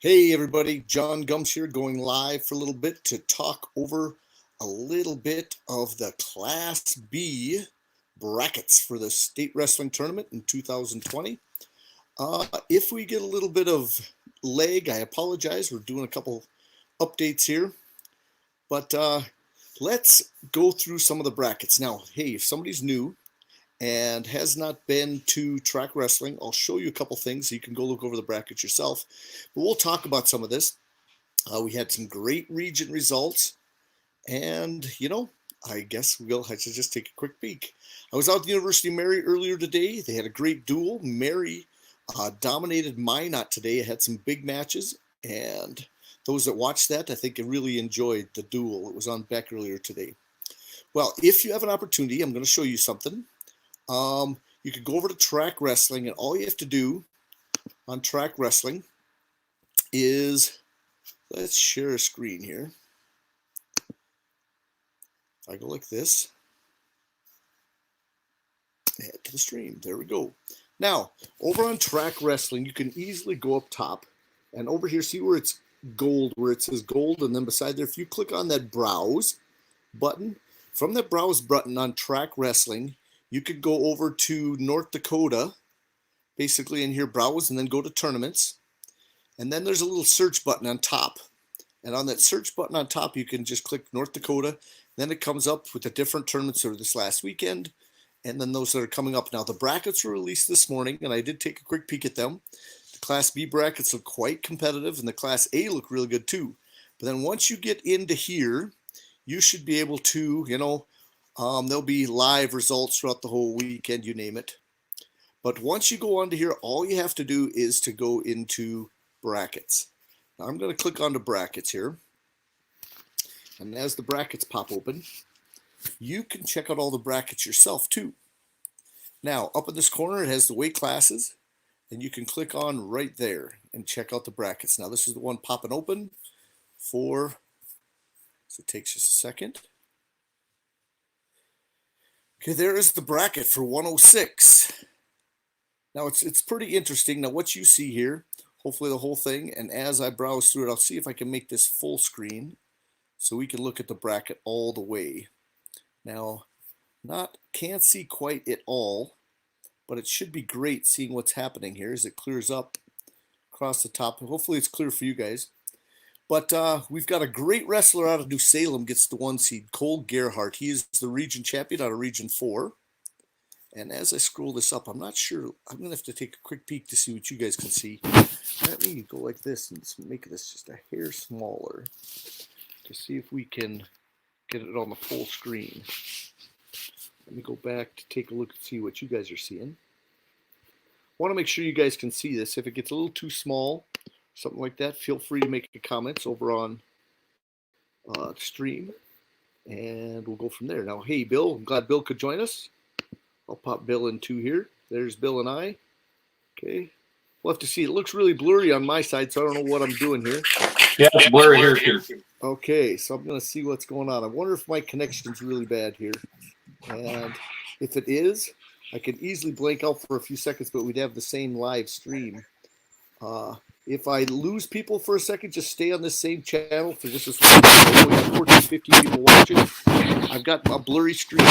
Hey everybody, John Gums here going live for a little bit to talk over a little bit of the Class B brackets for the state wrestling tournament in 2020. If we get a little bit of lag, I apologize. We're doing a couple updates here, but let's go through some of the brackets. Now, hey, if somebody's new and has not been to track wrestling, I'll show you a couple things so you can go look over the brackets yourself. But we'll talk about some of this. We had some great region results, and I guess I should just take a quick peek. I was out at the University of Mary earlier today. They had a great duel. Mary dominated Minot today. It had some big matches, and those that watched that, I think, really enjoyed the duel. It was on Beck earlier today. Well, if you have an opportunity, I'm going to show you something. You could go over to track wrestling, and all you have to do on track wrestling is, let's share a screen here. I go like this, head to the stream. There we go. Now, over on track wrestling, you can easily go up top, and over here, see where it's gold, where it says gold, and then beside there, if you click on that browse button, from that browse button on track wrestling, you could go over to North Dakota, basically in here, browse, and then go to tournaments, and then there's a little search button on top. And on that search button on top, you can just click North Dakota. Then it comes up with the different tournaments that were this last weekend, and then those that are coming up. Now, the brackets were released this morning, and I did take a quick peek at them. The Class B brackets look quite competitive, and the Class A look really good too. But then once you get into here, you should be able to, there'll be live results throughout the whole weekend, you name it. But once you go onto here, all you have to do is to go into brackets. Now I'm going to click onto brackets here. And as the brackets pop open, you can check out all the brackets yourself too. Now, up in this corner, it has the weight classes, and you can click on right there and check out the brackets. Now, this is the one popping open for, so it takes just a second. Okay, there is the bracket for 106. Now, it's pretty interesting. Now, what you see here, hopefully the whole thing, and as I browse through it, I'll see if I can make this full screen so we can look at the bracket all the way. Now, can't see quite it all, but it should be great seeing what's happening here as it clears up across the top. Hopefully it's clear for you guys. But we've got a great wrestler out of New Salem, gets the 1 seed, Cole Gerhardt. He is the region champion out of Region 4. And as I scroll this up, I'm not sure. I'm going to have to take a quick peek to see what you guys can see. Let me go like this and make this just a hair smaller to see if we can get it on the full screen. Let me go back to take a look and see what you guys are seeing. I want to make sure you guys can see this. If it gets a little too small, something like that, feel free to make comments over on stream, and we'll go from there. Now, hey, Bill, I'm glad Bill could join us. I'll pop Bill in too here. There's Bill and I. Okay. We'll have to see. It looks really blurry on my side, so I don't know what I'm doing here. Yeah, it's blurry here too. Okay, so I'm going to see what's going on. I wonder if my connection's really bad here. And if it is, I could easily blank out for a few seconds, but we'd have the same live stream. If I lose people for a second, just stay on this same channel for just a second. We have 14, 15 people watching. I've got a blurry screen.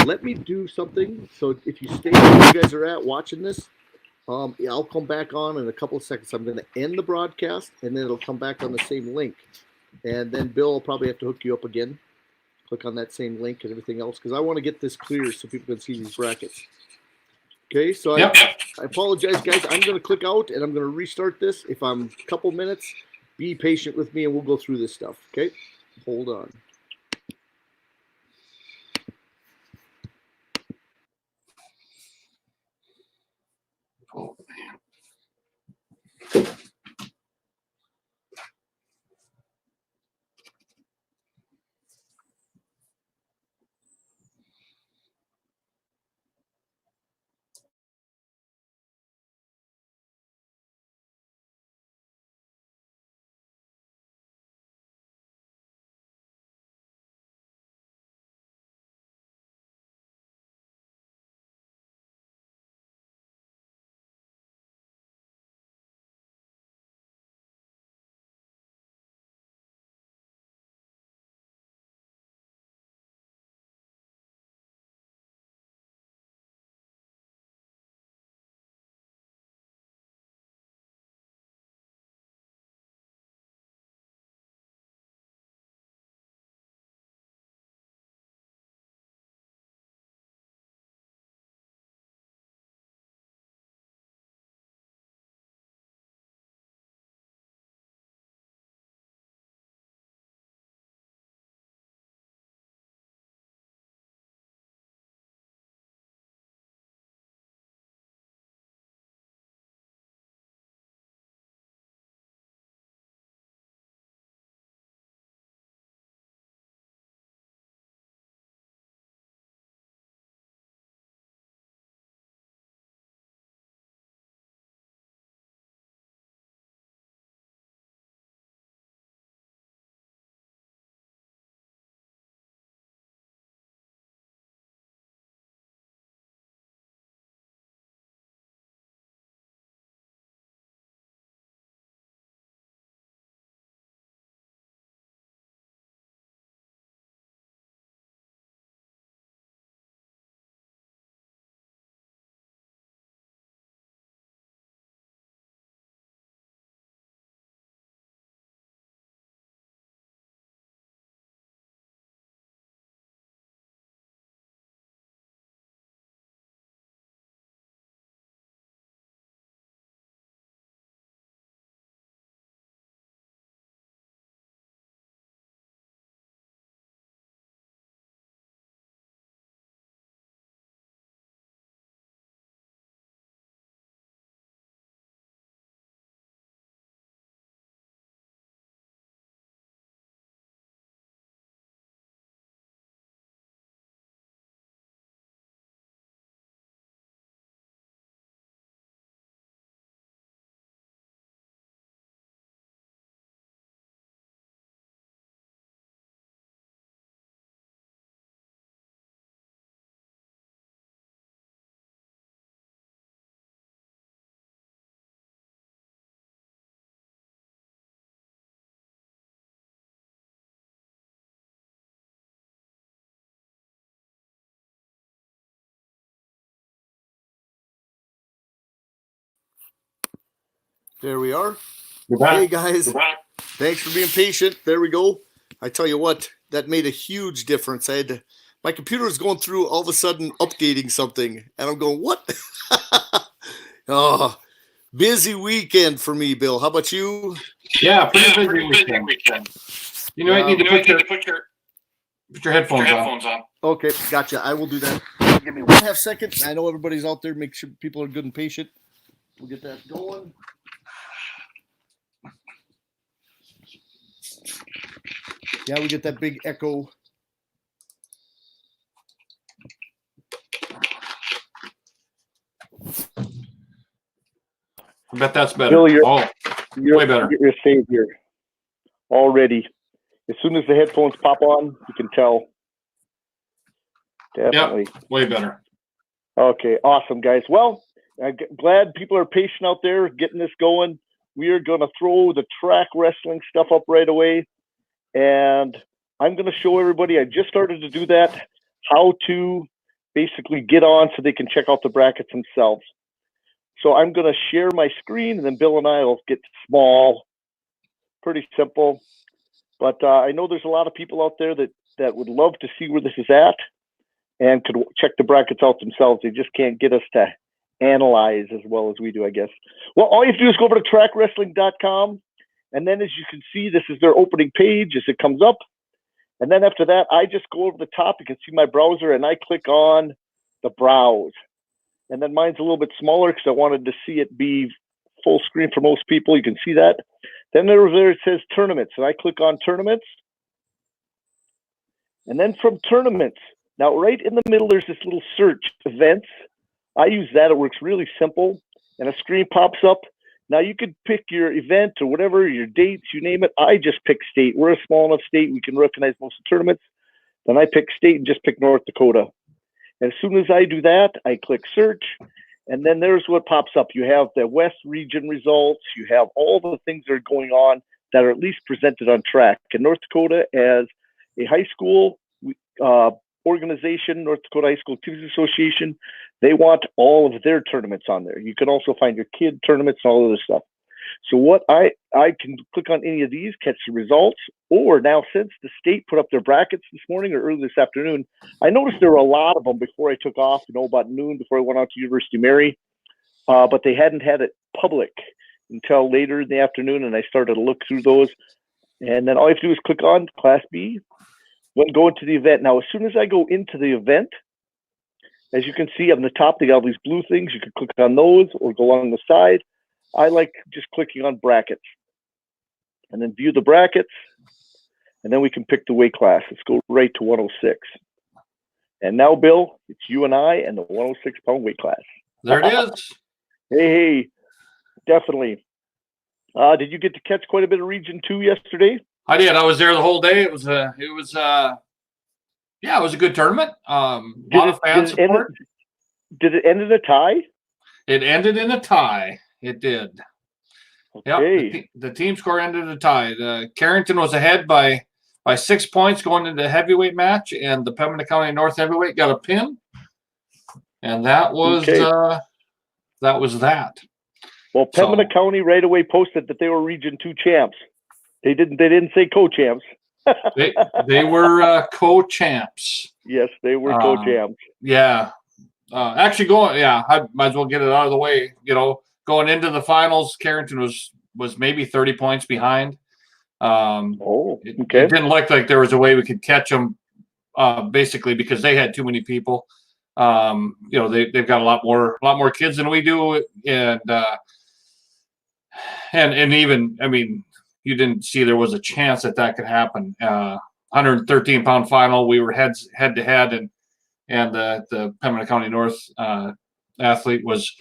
Let me do something. So if you stay where you guys are at watching this, I'll come back on in a couple of seconds. I'm going to end the broadcast, and then it'll come back on the same link. And then Bill will probably have to hook you up again. Click on that same link and everything else, because I want to get this clear so people can see these brackets. Okay, so I apologize, guys. I'm going to click out, and I'm going to restart this. If I'm a couple minutes, be patient with me, and we'll go through this stuff. Okay, hold on. Oh, man. There we are. You're back. Hey, guys. Thanks for being patient. There we go. I tell you what, that made a huge difference. My computer was going through all of a sudden updating something, and I'm going, what? Oh, busy weekend for me, Bill. How about you? Yeah, pretty busy weekend. You know, you need to put your headphones on. Okay, gotcha. I will do that. Give me 1/2 second. I know everybody's out there. Make sure people are good and patient. We'll get that going. Yeah, we get that big echo. I bet that's better. Bill, you're way better. You're saved here already. As soon as the headphones pop on, you can tell. Definitely. Yep, way better. Okay, awesome, guys. Well, I'm glad people are patient out there getting this going. We are going to throw the track wrestling stuff up right away. And I'm going to show everybody, I just started to do that, how to basically get on so they can check out the brackets themselves. So I'm going to share my screen, and then Bill and I will get small. Pretty simple. But I know there's a lot of people out there that would love to see where this is at and could check the brackets out themselves. They just can't get us to analyze as well as we do, I guess. Well, all you have to do is go over to trackwrestling.com. And then as you can see, this is their opening page as it comes up. And then after that, I just go over the top. You can see my browser, and I click on the browse. And then mine's a little bit smaller because I wanted to see it be full screen for most people. You can see that. Then there it says tournaments, and I click on tournaments. And then from tournaments, now right in the middle, there's this little search, events. I use that. It works really simple. And a screen pops up. Now you could pick your event or whatever, your dates, you name it. I just pick state. We're a small enough state. We can recognize most of the tournaments. Then I pick state and just pick North Dakota. And as soon as I do that, I click search. And then there's what pops up. You have the West region results. You have all the things that are going on that are at least presented on track. And North Dakota, as a high school organization, North Dakota High School Activities Association, they want all of their tournaments on there. You can also find your kid tournaments and all of this stuff. So what I can click on any of these, catch the results, or now since the state put up their brackets this morning or early this afternoon, I noticed there were a lot of them before I took off, about noon before I went out to University of Mary, but they hadn't had it public until later in the afternoon, and I started to look through those. And then all you have to do is click on Class B, then go into the event. Now, as soon as I go into the event, as you can see on the top, they got all these blue things. You can click on those or go along the side. I like just clicking on brackets and then view the brackets. And then we can pick the weight class. Let's go right to 106. And now, Bill, it's you and I and the 106-pound weight class. There it is. Hey, definitely. Did you get to catch quite a bit of Region 2 yesterday? I did. I was there the whole day. It was a good tournament. A lot of fan support. Did it end in a tie? It ended in a tie. It did. Okay. Yep, the team score ended in a tie. Carrington was ahead by 6 points going into the heavyweight match, and the Pembina County North heavyweight got a pin. And that was that. Well, Pembina County right away posted that they were Region 2 champs. They didn't say co-champs. they were co-champs. Yes, they were co-champs. Yeah. Actually I might as well get it out of the way. Going into the finals, Carrington was maybe 30 points behind. It didn't look like there was a way we could catch them, basically because they had too many people. They've got a lot more kids than we do, and even, I mean, you didn't see there was a chance that could happen. 113-pound final, we were head to head, and the Pembina County North athlete was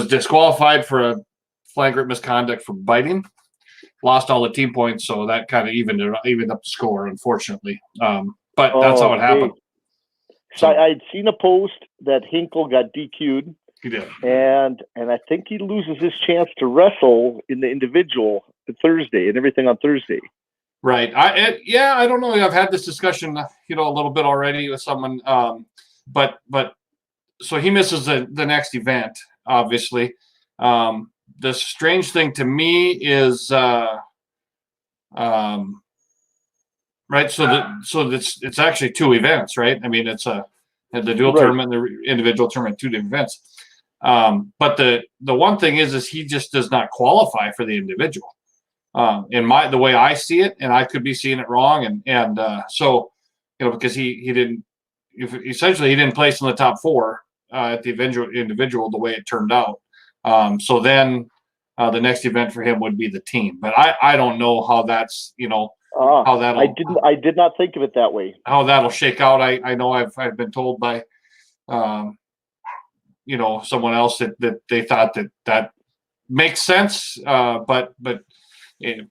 disqualified for a flagrant misconduct for biting. Lost all the team points, so that kind of evened up the score, unfortunately. But that's how it happened. So I'd seen a post that Hinkle got DQ'd. He did. And I think he loses his chance to wrestle in the individual Thursday and everything on Thursday. Right. I don't know. I've had this discussion, a little bit already with someone. But so he misses the next event, obviously. the strange thing to me is right. So it's actually two events, right? I mean, it's the dual tournament and the individual tournament, two different events. But the one thing is he just does not qualify for the individual. In the way I see it, and I could be seeing it wrong, and so because he didn't essentially he didn't place in the top four at the individual the way it turned out. So then the next event for him would be the team, but I don't know how that's how that I did not think of it that way. How that'll shake out. I know I've been told by someone else that they thought that makes sense, but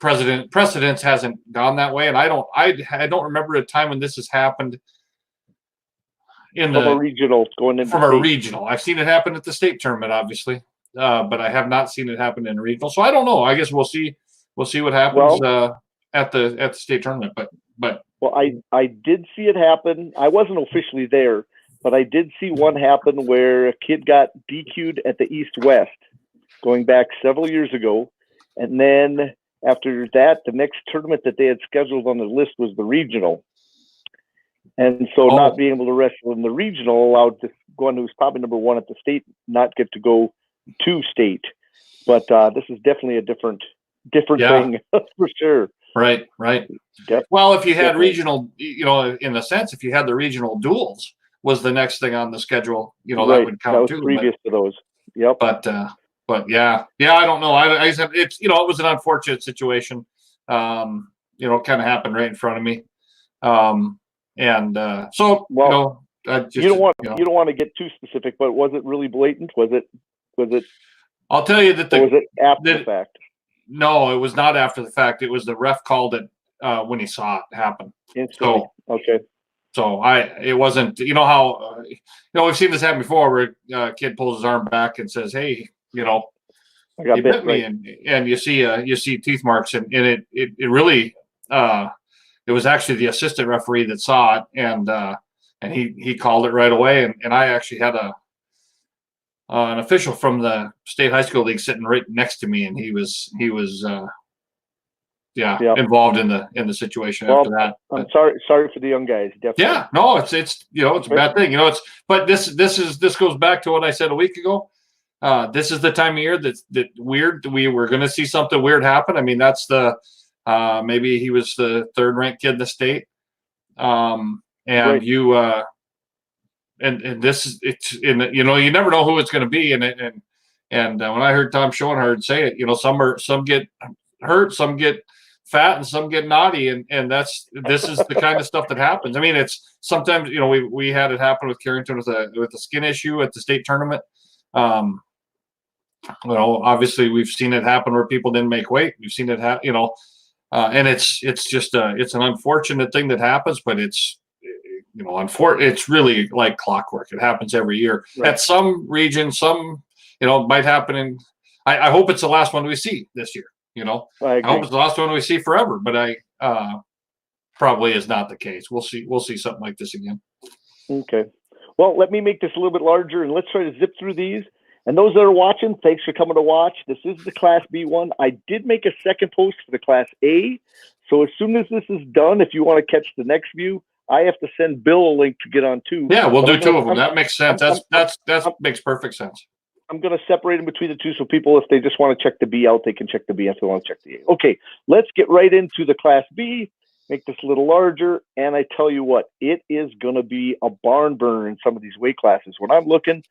precedence hasn't gone that way, and I don't remember a time when this has happened from a regional going into from a regional. I've seen it happen at the state tournament, obviously, but I have not seen it happen in a regional. So I don't know. I guess we'll see what happens at the state tournament. But I did see it happen. I wasn't officially there, but I did see one happen where a kid got DQ'd at the East-West going back several years ago, and then after that, the next tournament that they had scheduled on the list was the regional. And so not being able to wrestle in the regional allowed this one who's probably number one at the state not get to go to state. But this is definitely a different thing for sure. Right. Well, if you had regional, in a sense, if you had the regional duels was the next thing on the schedule, that would count too. Previous to those. Yep. But I don't know. I said it's it was an unfortunate situation. Kind of happened right in front of me. So you don't want to get too specific, but was it really blatant? Was it? I'll tell you that was it after the fact? No, it was not after the fact. It was the ref called it when he saw it happen. Instantly. Okay. So it wasn't. You know how we've seen this happen before, where a kid pulls his arm back and says, "Hey, I got he bit me," and you see teeth marks, and it really it was actually the assistant referee that saw it, and he called it right away, and I actually had an official from the state high school league sitting right next to me, and he was involved in the situation after that. I'm sorry for the young guys. Definitely. Yeah, no, it's it's a bad thing. But this goes back to what I said a week ago. This is the time of year that weird. We were going to see something weird happen. I mean, that's the maybe he was the third ranked kid in the state, and right. And this is you never know who it's going to be. And when I heard Tom Schoenhardt say it, some get hurt, some get fat, and some get naughty, and this is the kind of stuff that happens. I mean, it's sometimes we had it happen with Carrington with a skin issue at the state tournament. Obviously we've seen it happen where people didn't make weight. We've seen it happen, and it's just it's an unfortunate thing that happens, but it's it's really like clockwork. It happens every year at some region. Some might happen in. I hope it's the last one we see this year. I hope it's the last one we see forever, but probably is not the case. We'll see something like this again. Okay. Well, let me make this a little bit larger, and let's try to zip through these. And those that are watching, thanks for coming to watch. This is the Class B one. I did make a second post for the Class A. So as soon as this is done, if you want to catch the next view, I have to send Bill a link to get on two. Yeah, we'll do two of them. That makes sense. That makes perfect sense. I'm going to separate them between the two, so people, if they just want to check the B out, they can check the B. If they want to check the A. Okay, let's get right into the Class B. Make this a little larger, and I tell you what, it is going to be a barn burner in some of these weight classes. When I'm looking,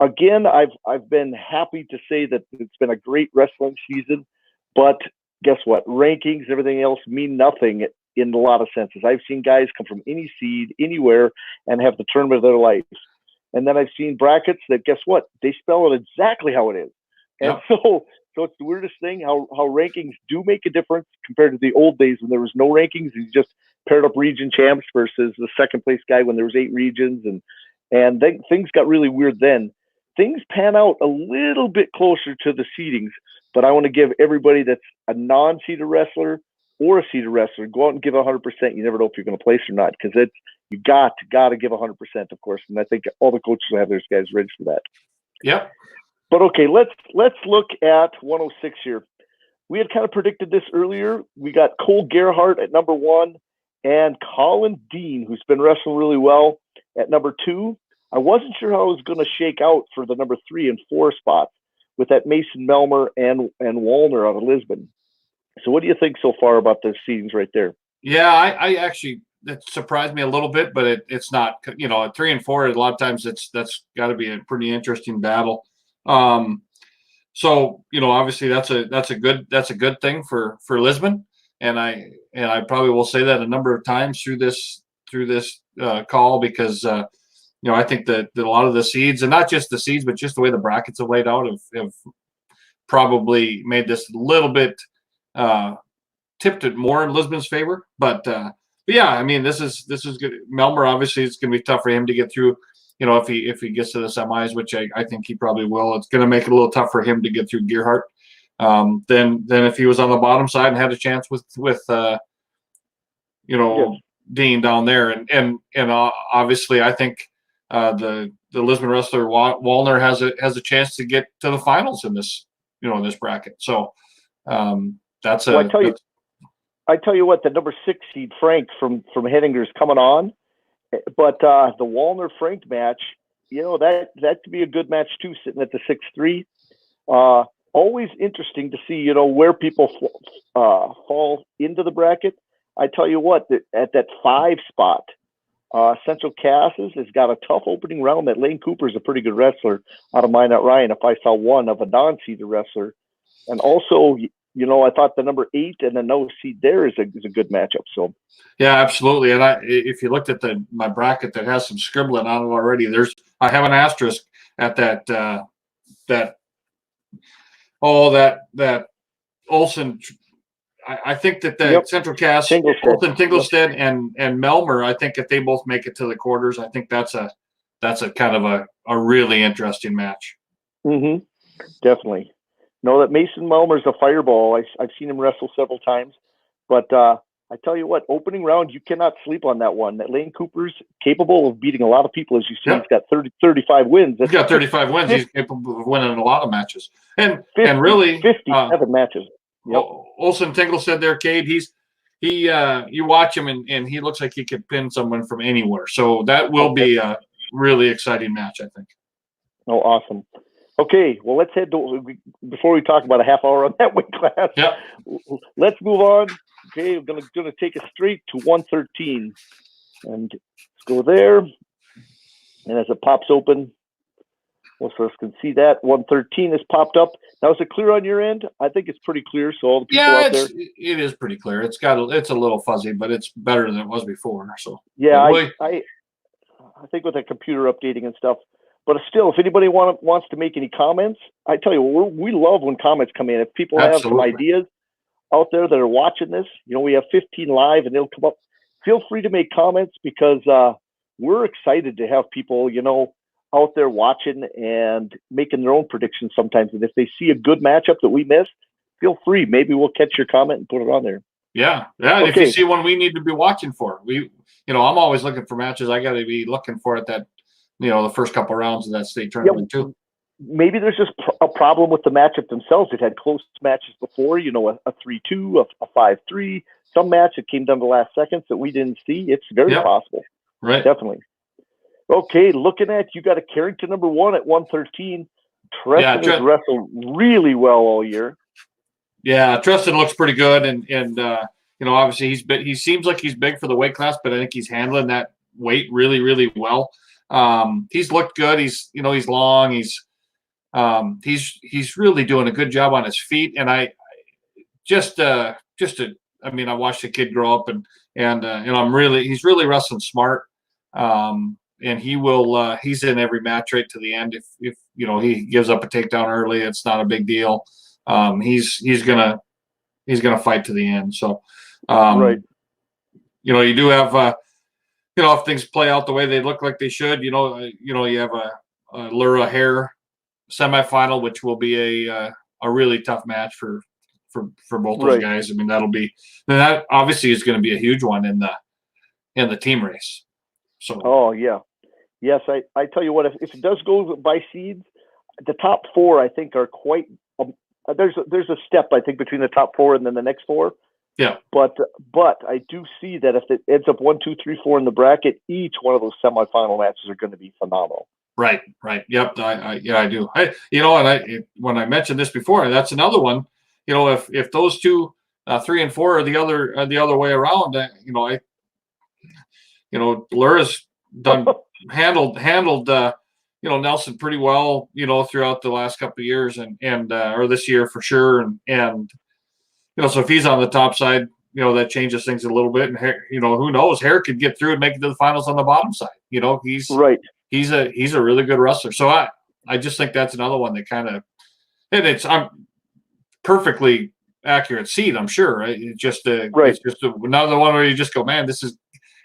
again, I've been happy to say that it's been a great wrestling season, but guess what? Rankings, everything else mean nothing in a lot of senses. I've seen guys come from any seed, anywhere, and have the tournament of their lives. And then I've seen brackets that, guess what? They spell it exactly how it is. And so it's the weirdest thing how rankings do make a difference compared to the old days when there was no rankings. You just paired up region champs versus the second place guy when there was 8 regions. And then things got really weird then. Things pan out a little bit closer to the seedings, but I want to give everybody that's a non-seeded wrestler or a seeded wrestler, go out and give 100%. You never know if you're going to place or not, because you got to give 100%, of course. And I think all the coaches will have their guys ready for that. Yep. But okay, let's look at 106 here. We had kind of predicted this earlier. We got Cole Gerhardt at number 1 and Colin Dean, who's been wrestling really well, at number 2. I wasn't sure how it was going to shake out for the number 3 and 4 spots with that Mason Melmer and Wallner out of Lisbon. So what do you think so far about the seedings right there? Yeah, I actually, that surprised me a little bit, but it's not, at 3 and 4, a lot of times that's got to be a pretty interesting battle. So, obviously that's a good thing for Lisbon. And I probably will say that a number of times through this call, because, I think that a lot of the seeds, and not just the seeds, but just the way the brackets have laid out have probably made this a little bit, tipped it more in Lisbon's favor. But yeah, I mean, this is good. Melmer, obviously, it's going to be tough for him to get through. If he gets to the semis, which I think he probably will, it's going to make it a little tough for him to get through Gerhardt. Then if he was on the bottom side and had a chance with Dean down there, and obviously I think the Lisbon wrestler Wallner has a chance to get to the finals in this this bracket. So that's well, I tell you what, the number 6 seed Frank from Hettinger is coming on, but the Wallner Frank match, that could be a good match too, sitting at the 6-3. Always interesting to see, where people fall into the bracket. I tell you what, at that 5 spot, Central Casas has got a tough opening round. That Lane Cooper is a pretty good wrestler out of Minot Ryan, if I saw one of a non-seeded wrestler. And also, I thought the number 8 and the no seed there is a good matchup. So, yeah, absolutely. And if you looked at my bracket that has some scribbling on it already, I have an asterisk at that Olsen. I think that the Central Cass, Olsen, Tinglestead, and Melmer, I think if they both make it to the quarters, I think that's a kind of a really interesting match. Mm-hmm. Definitely. No, that Mason Melmer's a fireball. I've seen him wrestle several times, but I tell you what, opening round, you cannot sleep on that one. That Lane Cooper's capable of beating a lot of people, as you see. He's got 35 wins. He's got 35 wins. He's capable of winning a lot of matches, and really 57 matches. Yep. Olsen Tinglestead there, Cade. You watch him and he looks like he could pin someone from anywhere. So that will be a really exciting match, I think. Oh, awesome. Okay, well, let's head to, before we talk about a half hour on that weight class. Yep. Let's move on. Okay, I'm gonna take us straight to 113, and let's go there. And as it pops open, most of us can see that 113 has popped up. Now, is it clear on your end? I think it's pretty clear. So all the people out there, it is pretty clear. It's a little fuzzy, but it's better than it was before. So yeah, I think with the computer updating and stuff. But still, if anybody wants to make any comments, I tell you, we love when comments come in. If people have some ideas out there that are watching this, we have 15 live and they'll come up. Feel free to make comments, because we're excited to have people, out there watching and making their own predictions sometimes. And if they see a good matchup that we missed, feel free. Maybe we'll catch your comment and put it on there. Yeah. Okay. If you see one we need to be watching for, I'm always looking for matches I got to be looking for at that, the first couple of rounds of that state tournament too. Maybe there's just a problem with the matchup themselves. They've had close matches before, a 3-2, a 5-3, some match that came down to the last seconds that we didn't see. It's very possible. Right. Definitely. Okay, looking at, you got a Carrington number 1 at 113. Treston has wrestled really well all year. Yeah, Treston looks pretty good, and obviously he seems like he's big for the weight class, but I think he's handling that weight really, really well. He's looked good. He's long. He's really doing a good job on his feet, and I watched the kid grow up, and he's really wrestling smart. And he will he's in every match right to the end. If he gives up a takedown early, it's not a big deal. He's gonna fight to the end. So right. You do have if things play out the way they look like they should, you have a Lura Hare semifinal, which will be a really tough match for both those guys. I mean, that obviously is going to be a huge one in the team race. So yes, I tell you what, if it does go by seeds, the top four, I think, are quite. There's a step, I think, between the top four and then the next four. Yeah. But I do see that if it ends up 1, 2, 3, 4 in the bracket, each one of those semifinal matches are going to be phenomenal. Right. Yep. I do. When I mentioned this before, that's another one. If those two, 3 and 4 are the other way around, Lura's handled Nelson pretty well, throughout the last couple of years and or this year for sure. And so if he's on the top side, that changes things a little bit. And who knows? Hare could get through and make it to the finals on the bottom side. He's right. He's a really good wrestler. So I just think that's another one that kind of, and I'm perfectly accurate seed, I'm sure. Right? It's just another one where you just go, man,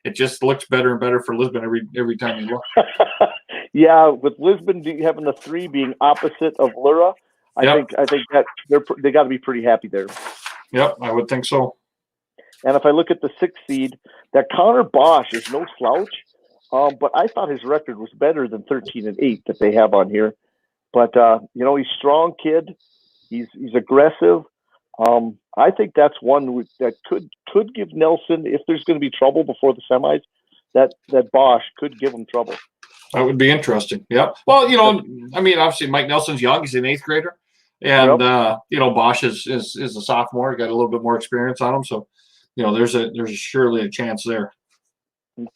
it just looks better and better for Lisbon every time you look. Yeah, with Lisbon having the 3 being opposite of Lura, I think that they got to be pretty happy there. Yep, I would think so. And if I look at the 6th seed, that Connor Bosch is no slouch. But I thought his record was better than 13-8 that they have on here. But he's a strong kid. He's aggressive. I think that's one that could give Nelson, if there's going to be trouble before the semis, that Bosch could give him trouble. That would be interesting. Yeah. Well, obviously Mike Nelson's young. He's an 8th grader, and Bosch is a sophomore. Got a little bit more experience on him, so there's surely a chance there.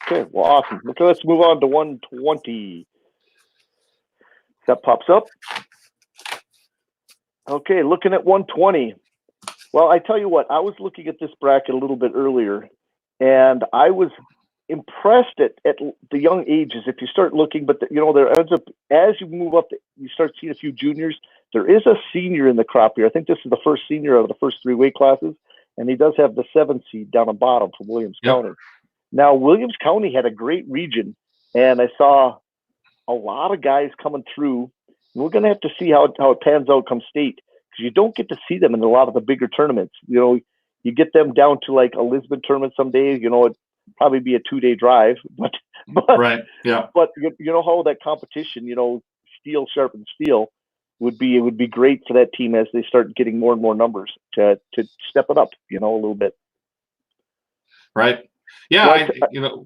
Okay, well, awesome. Okay, let's move on to 120. That pops up. Okay, looking at 120. Well, I tell you what, I was looking at this bracket a little bit earlier, and I was impressed at the young ages. If you start looking, but there ends up, as you move up, you start seeing a few juniors. There is a senior in the crop here. I think this is the first senior of the first 3 weight classes, and he does have the 7th seed down the bottom from Williams County. Now, Williams County had a great region, and I saw a lot of guys coming through. And we're going to have to see how it pans out come state, because you don't get to see them in a lot of the bigger tournaments. You get them down to like a Lisbon tournament someday. It'd probably be a 2-day drive, but right, yeah. But how that competition, steel sharpens steel, would be great for that team as they start getting more and more numbers to step it up, a little bit. Right. Yeah,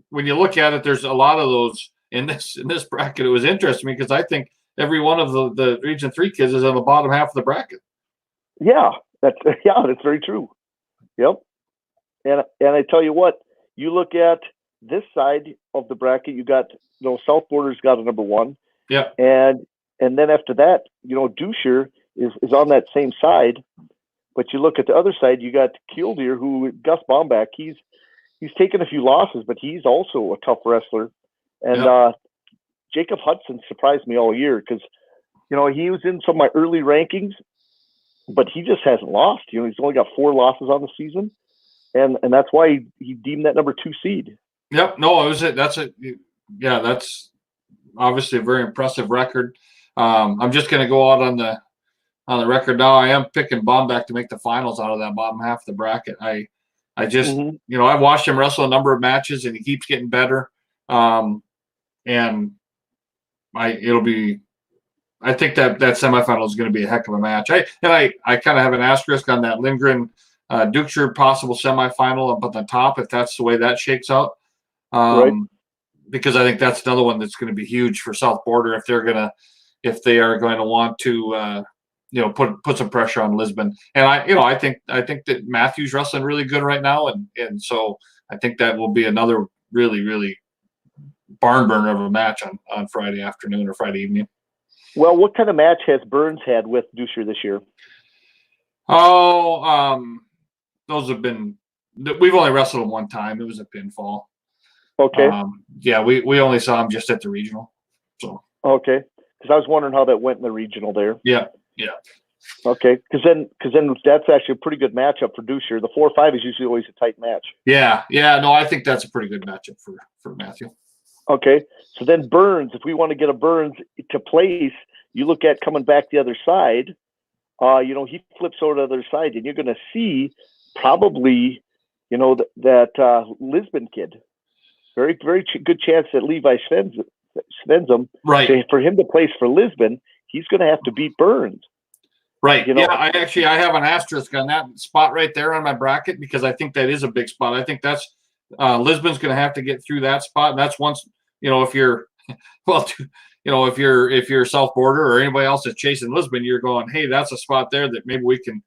when you look at it, there's a lot of those in this bracket. It was interesting because I think every one of the Region 3 kids is on the bottom half of the bracket. Yeah, that's very true. Yep. And I tell you what, you look at this side of the bracket, you got South Border's got a number 1. Yeah. And then after that, Dusher is on that same side. But you look at the other side, you got Killdeer, who Gus Bombach, he's taken a few losses, but he's also a tough wrestler. And Jacob Hudson surprised me all year because, he was in some of my early rankings, but he just hasn't lost. He's only got 4 losses on the season, and that's why he deemed that number 2 seed. Yep. No, that's obviously a very impressive record. I'm just going to go out on the record now. I am picking Bombach to make the finals out of that bottom half of the bracket. I just, I've watched him wrestle a number of matches, and he keeps getting better. And I think that semifinal is going to be a heck of a match. I kind of have an asterisk on that Lindgren Dukeshire possible semifinal up at the top, if that's the way that shakes out. Right. Because I think that's another one that's going to be huge for South Border if they are going to want to put some pressure on Lisbon. And I think that Matthew's wrestling really good right now, and so I think that will be another really, really barn burner of a match on Friday afternoon or Friday evening. Well, what kind of match has Burns had with Dusher this year? Those have been, we've only wrestled them one time. It was a pinfall. Okay. We only saw him just at the regional. So okay, because I was wondering how that went in the regional there. Yeah. Okay, because then that's actually a pretty good matchup for Dusher. The 4-5 is usually always a tight match. Yeah. No, I think that's a pretty good matchup for Matthew. Okay, so then Burns, if we want to get a Burns to place, you look at coming back the other side. He flips over to the other side, and you're going to see probably, that Lisbon kid. Very, very good chance that Levi Svensson, right, for him to place for Lisbon, he's going to have to beat Burns. Right. You know? Yeah, I have an asterisk on that spot right there on my bracket because I think that is a big spot. I think that's Lisbon's going to have to get through that spot, and that's once if you're if you're South Border or anybody else that's chasing Lisbon, you're going, hey, that's a spot there that maybe we can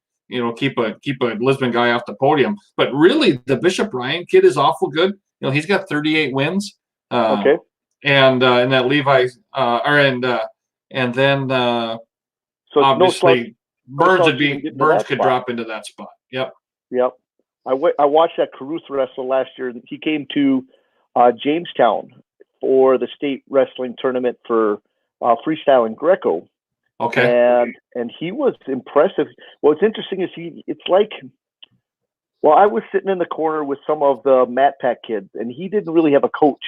keep a Lisbon guy off the podium. But really, the Bishop Ryan kid is awful good. He's got 38 wins. Okay. And that Levi and then So obviously Burns could spot. drop into that spot. Yep. I watched that Caruth wrestle last year. He came to Jamestown for the state wrestling tournament for freestyle and Greco. Okay. And he was impressive. What's interesting is I was sitting in the corner with some of the Mat Pack kids, and he didn't really have a coach.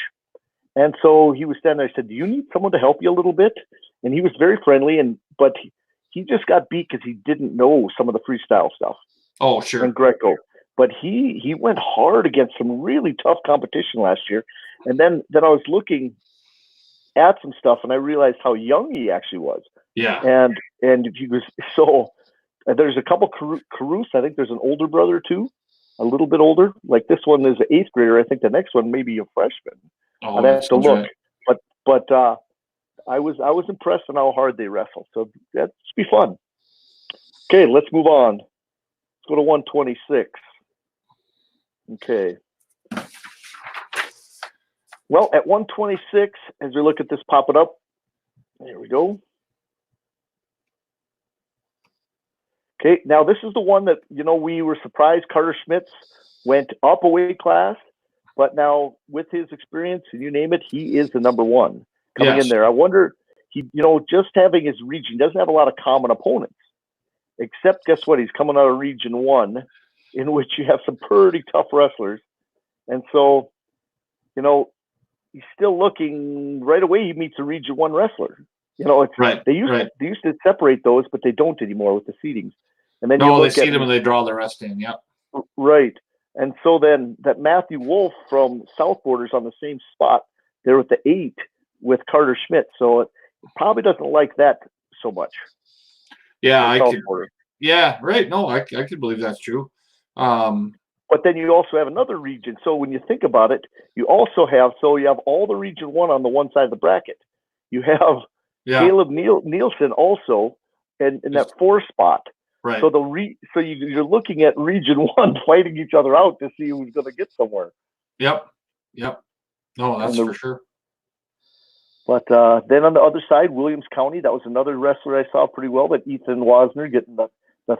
And so he was standing there. I said, "Do you need someone to help you a little bit?" And he was very friendly, but he just got beat because he didn't know some of the freestyle stuff. Oh, sure. And Greco. But he went hard against some really tough competition last year. And then I was looking at some stuff, and I realized how young he actually was. Yeah. And he was there's a couple Caruths. I think there's an older brother too, a little bit older. Like this one is an 8th grader. I think the next one may be a freshman. Oh, I'd have to look. Right. But I was impressed on how hard they wrestle. So that should be fun. Okay, let's move on. Let's go to 126. Okay. Well, at 126, as we look at this popping up, there we go. Okay, now this is the one that, we were surprised Carter Schmitz went up a weight class, but now with his experience, and you name it, he is the number one coming in there. I wonder, just having his region, doesn't have a lot of common opponents, except guess what? He's coming out of Region 1, in which you have some pretty tough wrestlers. And so, he's still looking right away. He meets a Region 1 wrestler. It's right. They used to separate those, but they don't anymore with the seedings. And then they seed them and they draw the rest in. Yep. Right. And so then that Matthew Wolf from South Border's on the same spot there with the 8 with Carter Schmidt. So it probably doesn't like that so much. Yeah, yeah, right. No, I could believe that's true. But then you also have another region. So when you think about it, you have all the Region 1 on the one side of the bracket. You have Caleb Nielsen also in that 4 spot. Right. So you're looking at Region 1 fighting each other out to see who's going to get somewhere. Yep. No, that's for sure. But then on the other side, Williams County, that was another wrestler I saw pretty well, but Ethan Wasner getting the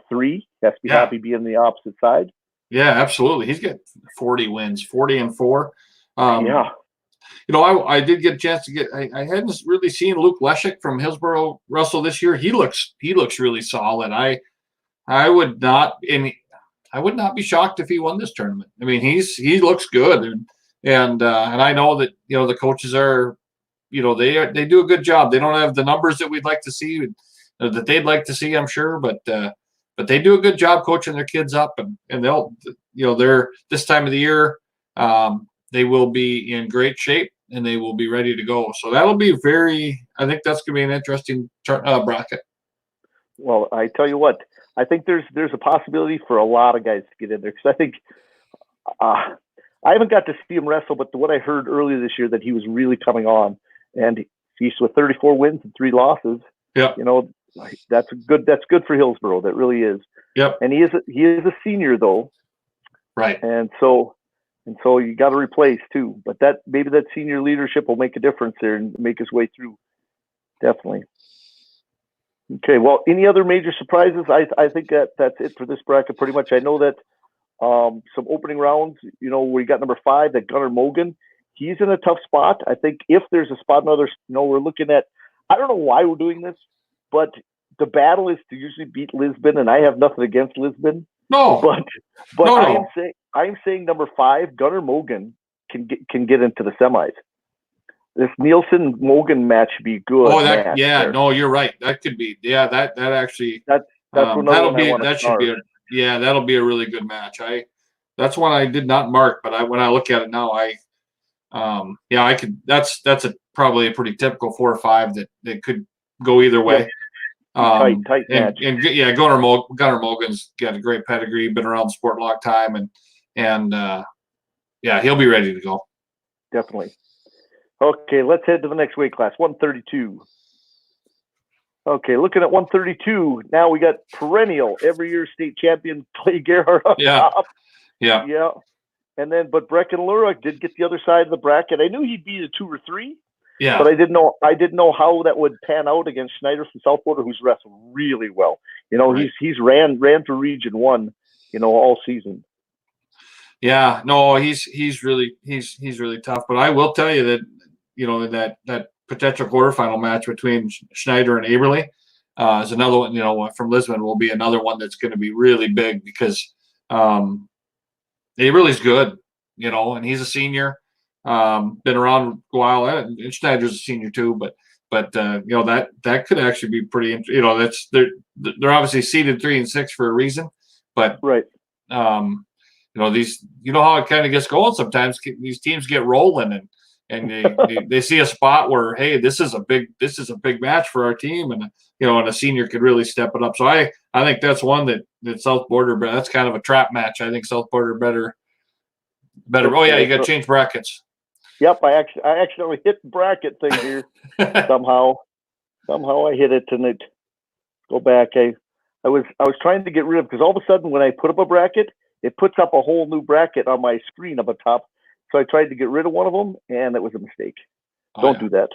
3. Has to be happy being the opposite side. Yeah, absolutely. He's got 40 wins, 40-4. I did get a chance to I hadn't really seen Luke Leshek from Hillsboro wrestle this year. He looks really solid. I would not be shocked if he won this tournament. I mean, he looks good, and I know that the coaches are, they do a good job. They don't have the numbers that we'd like to see, that they'd like to see, I'm sure, but they do a good job coaching their kids up, and they'll they're this time of the year, they will be in great shape and they will be ready to go. So that'll be I think that's going to be an interesting bracket. Well, I tell you what, I think there's a possibility for a lot of guys to get in there, because I think I haven't got to see him wrestle, but what I heard earlier this year that he was really coming on, and he's with 34 wins and 3 losses. Yeah. That's good for Hillsboro. That really is. Yep. And he is a senior though. Right. And so you got to replace too. But maybe that senior leadership will make a difference there and make his way through. Definitely. Okay. Well, any other major surprises? I think that's it for this bracket pretty much. I know that some opening rounds, we got number 5, that Gunnar Mogan. He's in a tough spot. I think if there's a spot, we're looking at, I don't know why we're doing this, but the battle is to usually beat Lisbon, and I have nothing against Lisbon. No, but no. I'm saying number 5, Gunnar Mogan can get into the semis. This Nielsen Mogan match should be good. Oh, no, you're right. That could be. Yeah, that actually. That's that'll be a really good match. That's one I did not mark, but when I look at it now, I could. That's probably a pretty typical 4 or 5 that could go either way. Tight match. And yeah, Gunnar Mogan's got a great pedigree, been around the sport a long time, and yeah, he'll be ready to go. Definitely. Okay, let's head to the next weight class, 132. Okay, looking at 132, now we got perennial every year state champion Clay Gerhardt on top. Yeah. And then, but Brecken Lurik did get the other side of the bracket. I knew he'd be the 2 or 3. Yeah. But I didn't know how that would pan out against Schneider from South Border, who's wrestled really well. You know, right. he's ran for Region 1, you know, all season. Yeah, no, he's really tough. But I will tell you that, you know, that potential quarterfinal match between Schneider and Aberley is another one. You know, from Lisbon will be another one that's going to be really big because Aberley's good, you know, and he's a senior. Been around a while, and Schneider's a senior too. But you know, that could actually be pretty. You know, they're obviously seeded 3 and 6 for a reason. But right. You know, these, you know how it kind of gets going sometimes. These teams get rolling and they see a spot where, hey, this is a big match for our team, and you know, and a senior could really step it up. So I think that's one that South Border, that's kind of a trap match. I think South Border better. Oh yeah, you got to change brackets. Yep, I accidentally hit the bracket thing here. somehow I hit it, and it go back. I was trying to get rid of, because all of a sudden when I put up a bracket, it puts up a whole new bracket on my screen up atop. So I tried to get rid of one of them, and it was a mistake. Don't do that.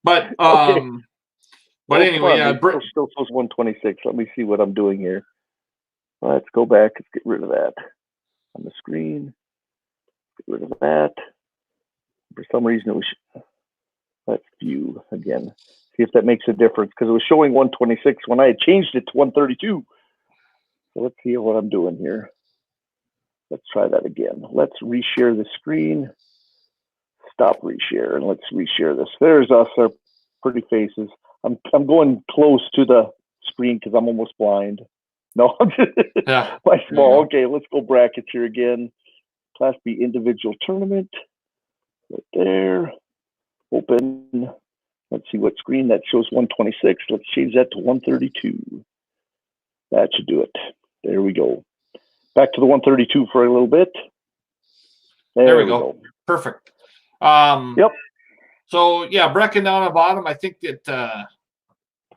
But okay. But anyway, yeah. Still shows 126. Let me see what I'm doing here. Let's go back. Let's get rid of that on the screen. Get rid of that. For some reason, it was. Let's view again. See if that makes a difference, because it was showing 126 when I had changed it to 132. So let's see what I'm doing here. Let's try that again. Let's reshare the screen. Stop reshare, and let's reshare this. There's us, our pretty faces. I'm going close to the screen because I'm almost blind. No, I'm just my small. Okay, let's go brackets here again. Class B individual tournament. Right there. Open. Let's see what screen that shows 126. Let's change that to 132. That should do it. There we go. Back to the 132 for a little bit. There we go. Perfect. Yep. So yeah, Brecken down at the bottom. I think that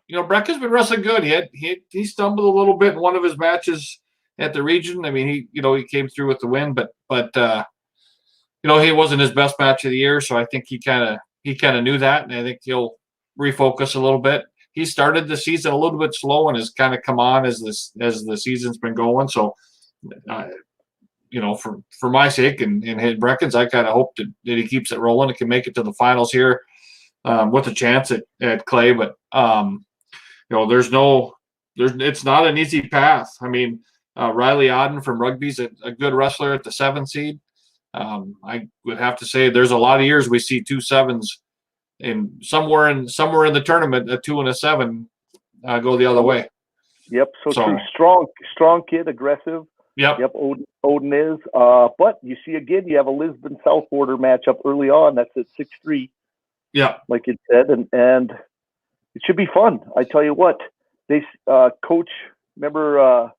you know, Brecken's been wrestling good. He stumbled a little bit in one of his matches at the region. I mean, he came through with the win, but you know, he wasn't his best match of the year. So I think he kind of knew that, and I think he'll refocus a little bit. He started the season a little bit slow and has kind of come on as the season's been going. So, you know, for my sake and Brecken's, I kind of hope that he keeps it rolling and can make it to the finals here with a chance at Clay. But you know, it's not an easy path. I mean, Riley Odden from Rugby's a good wrestler at the 7 seed. I would have to say there's a lot of years we see 2 7s. And somewhere in the tournament, a 2 and a 7 go the other way. Yep. So true. Strong kid, aggressive. Yep. Odin is. But you see again, you have a Lisbon South Border matchup early on. That's at 6-3. Yeah. Like it said, and it should be fun. I tell you what, they coach. Remember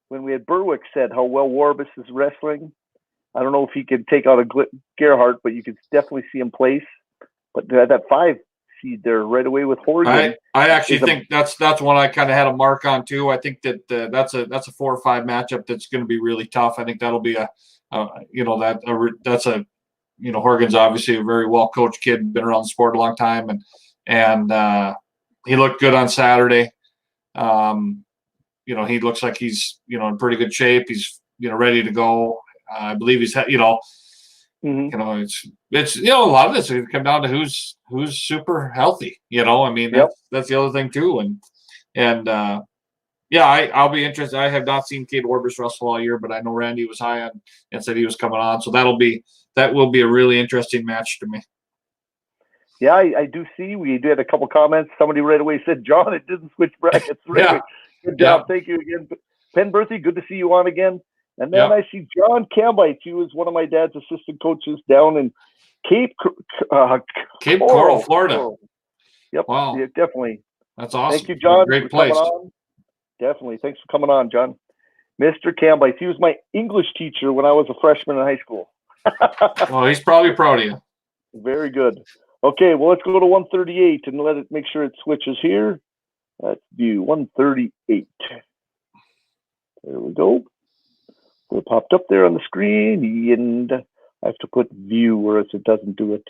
when we had Berwick said how well Warbus is wrestling. I don't know if he can take out a Gerhardt, but you can definitely see him place. But that 5 seed there right away with Horgan. I actually think that's one I kind of had a mark on too. I think that that's a 4 or 5 matchup that's going to be really tough. I think that'll be Horgan's obviously a very well coached kid, been around the sport a long time, and he looked good on Saturday. You know, he looks like he's in pretty good shape. He's ready to go. I believe he's Mm-hmm. You know, it's a lot of this is come down to who's super healthy. You know, I mean that's the other thing too. And I'll be interested. I have not seen Cade Warbus wrestle all year, but I know Randy was high on and said he was coming on. So that will be a really interesting match to me. Yeah, I do see. We did a couple comments. Somebody right away said, "John, it didn't switch brackets." Really. Good job. Thank you again, Penn Berthy. Good to see you on again. And then I see John Cambite. He was one of my dad's assistant coaches down in Cape Coral, Florida. Yep. Wow. Yeah, definitely. That's awesome. Thank you, John. Great for coming place. on. Definitely. Thanks for coming on, John. Mr. Campbell, he was my English teacher when I was a freshman in high school. Well, he's probably proud of you. Very good. Okay, well, let's go to 138 and let it make sure it switches here. Let's do 138. There we go. It popped up there on the screen, and I have to put view, or else it doesn't do it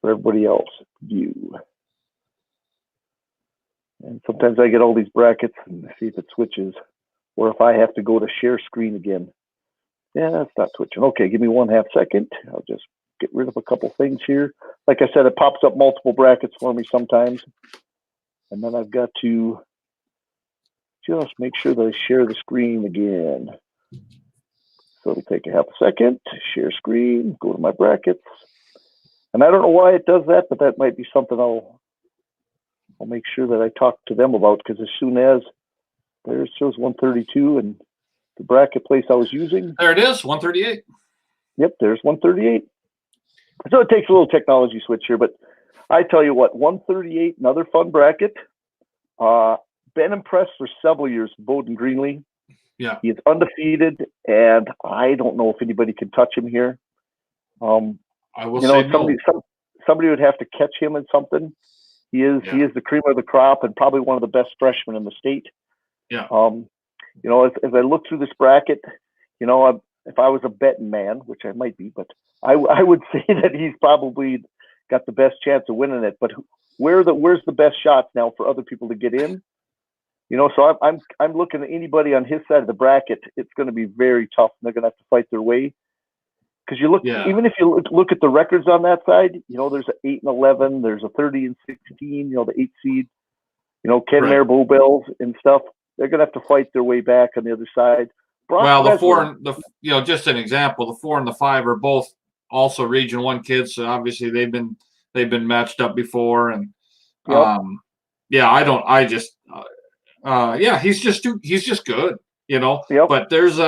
for everybody else. View. And sometimes I get all these brackets and see if it switches, or if I have to go to share screen again. Yeah, it's not switching. Okay, give me 1/2 second. I'll just get rid of a couple things here. Like I said, it pops up multiple brackets for me sometimes. And then I've got to just make sure that I share the screen again. So it'll take a 1/2 second, share screen, go to my brackets. And I don't know why it does that, but that might be something I'll make sure that I talk to them about, because as soon as there it shows 132 and the bracket place I was using. There it is, 138. Yep, there's 138. So it takes a little technology switch here, but I tell you what, 138, another fun bracket. Been impressed for several years, Bowden Greenlee. Yeah. He is undefeated, and I don't know if anybody can touch him here. I will say somebody would have to catch him in something. He is the cream of the crop and probably one of the best freshmen in the state. Yeah. As I look through this bracket, if I was a betting man, which I might be, but I would say that he's probably got the best chance of winning it. But where's the best shots now for other people to get in? So I'm looking at anybody on his side of the bracket. It's going to be very tough. And they're going to have to fight their way. Because you look, even if you look at the records on that side, there's an 8 and 11, there's a 30 and 16, the 8 seed, Kenmare Bowbells and stuff. They're going to have to fight their way back on the other side. The 4 and just an example, the 4 and the 5 are both also Region 1 kids, so obviously they've been matched up before, and he's just good, But there's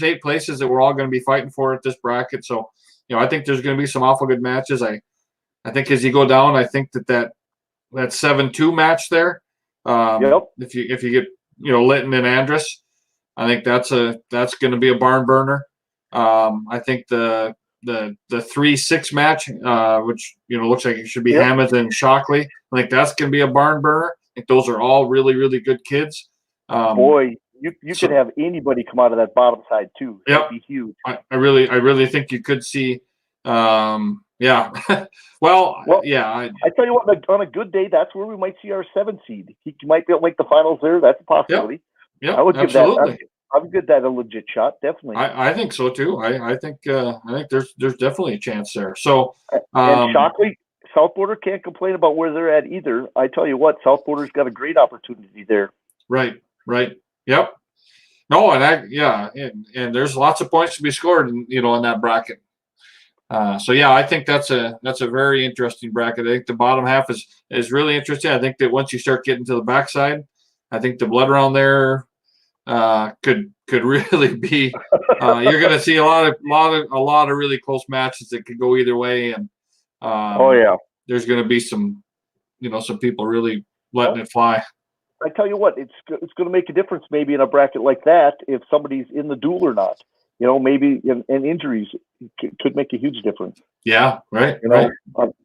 8 places that we're all going to be fighting for at this bracket, so I think there's going to be some awful good matches. I think as you go down, I think that 7-2 match there, if you get Lytton and Andrus, I think that's going to be a barn burner. I think the 3-6 match, which looks like it should be Hamilton and Shockley, I think that's going to be a barn burner. I think those are all really, really good kids. Boy, you could have anybody come out of that bottom side too. That'd be huge. I really think you could see. I tell you what, on a good day, that's where we might see our 7 seed. He might be able to make the finals there. That's a possibility. Yeah, I would give absolutely. I would give that a legit shot, definitely. I think so too. I think there's definitely a chance there. So and Shockley, South Border can't complain about where they're at either. I tell you what, South Border's got a great opportunity there. Right. Yep. No, and there's lots of points to be scored, in that bracket. I think that's a very interesting bracket. I think the bottom half is really interesting. I think that once you start getting to the backside, I think the blood round there could really be. You're going to see a lot of really close matches that could go either way, and there's going to be some people really letting it fly. I tell you what, it's going to make a difference maybe in a bracket like that if somebody's in the duel or not. Maybe and injuries could make a huge difference. Yeah, right.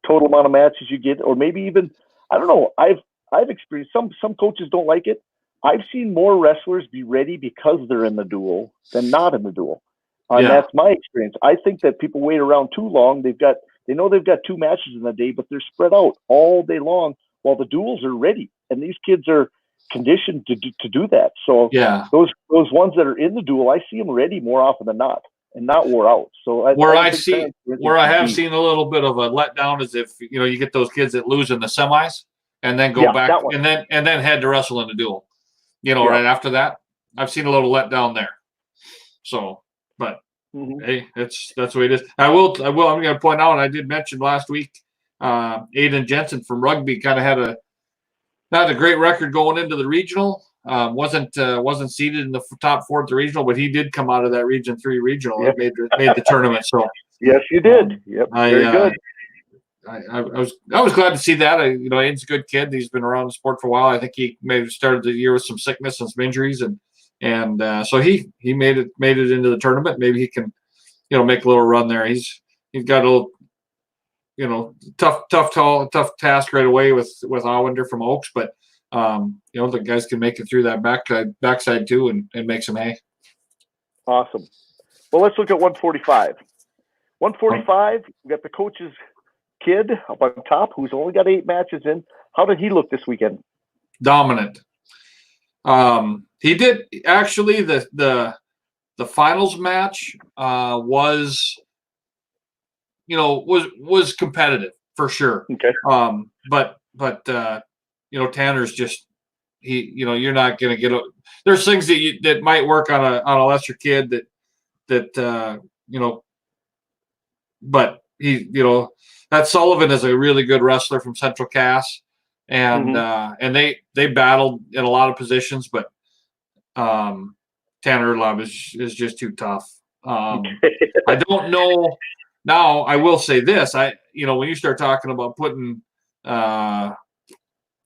Total amount of matches you get, or maybe even, I don't know. I've experienced some coaches don't like it. I've seen more wrestlers be ready because they're in the duel than not in the duel. And that's my experience. I think that people wait around too long. They know they've got 2 matches in the day, but they're spread out all day long while the duels are ready. And these kids are conditioned to do that. So those ones that are in the duel, I see them ready more often than not and not wore out. So where I have seen a little bit of a letdown is if you get those kids that lose in the semis and then go back and then head to wrestle in the duel. Right after that, I've seen a little letdown there. So, but hey, that's the way it is. I'm going to point out, and I did mention last week, Aiden Jensen from rugby kind of had not a great record going into the regional. Wasn't seeded in the top 4 at the regional, but he did come out of that Region 3 regional and made the tournament. So yes, you did. Very good. I was glad to see that. Aid's a good kid. He's been around the sport for a while. I think he maybe started the year with some sickness and some injuries, and so he made it into the tournament. Maybe he can make a little run there. He's got a little tough task right away with Allwinder from Oaks, but the guys can make it through that backside too and make some hay. Awesome. Well, let's look at 145. 145, we got the coach's kid up on top who's only got 8 matches in. How did he look this weekend? Dominant. He did actually the finals match was competitive for sure. Okay. But Tanner's just you're not going to get there's things that might work on a lesser kid that but that Sullivan is a really good wrestler from Central Cass, and they battled in a lot of positions, but Tanner Love is just too tough. I don't know. Now I will say this: when you start talking about putting a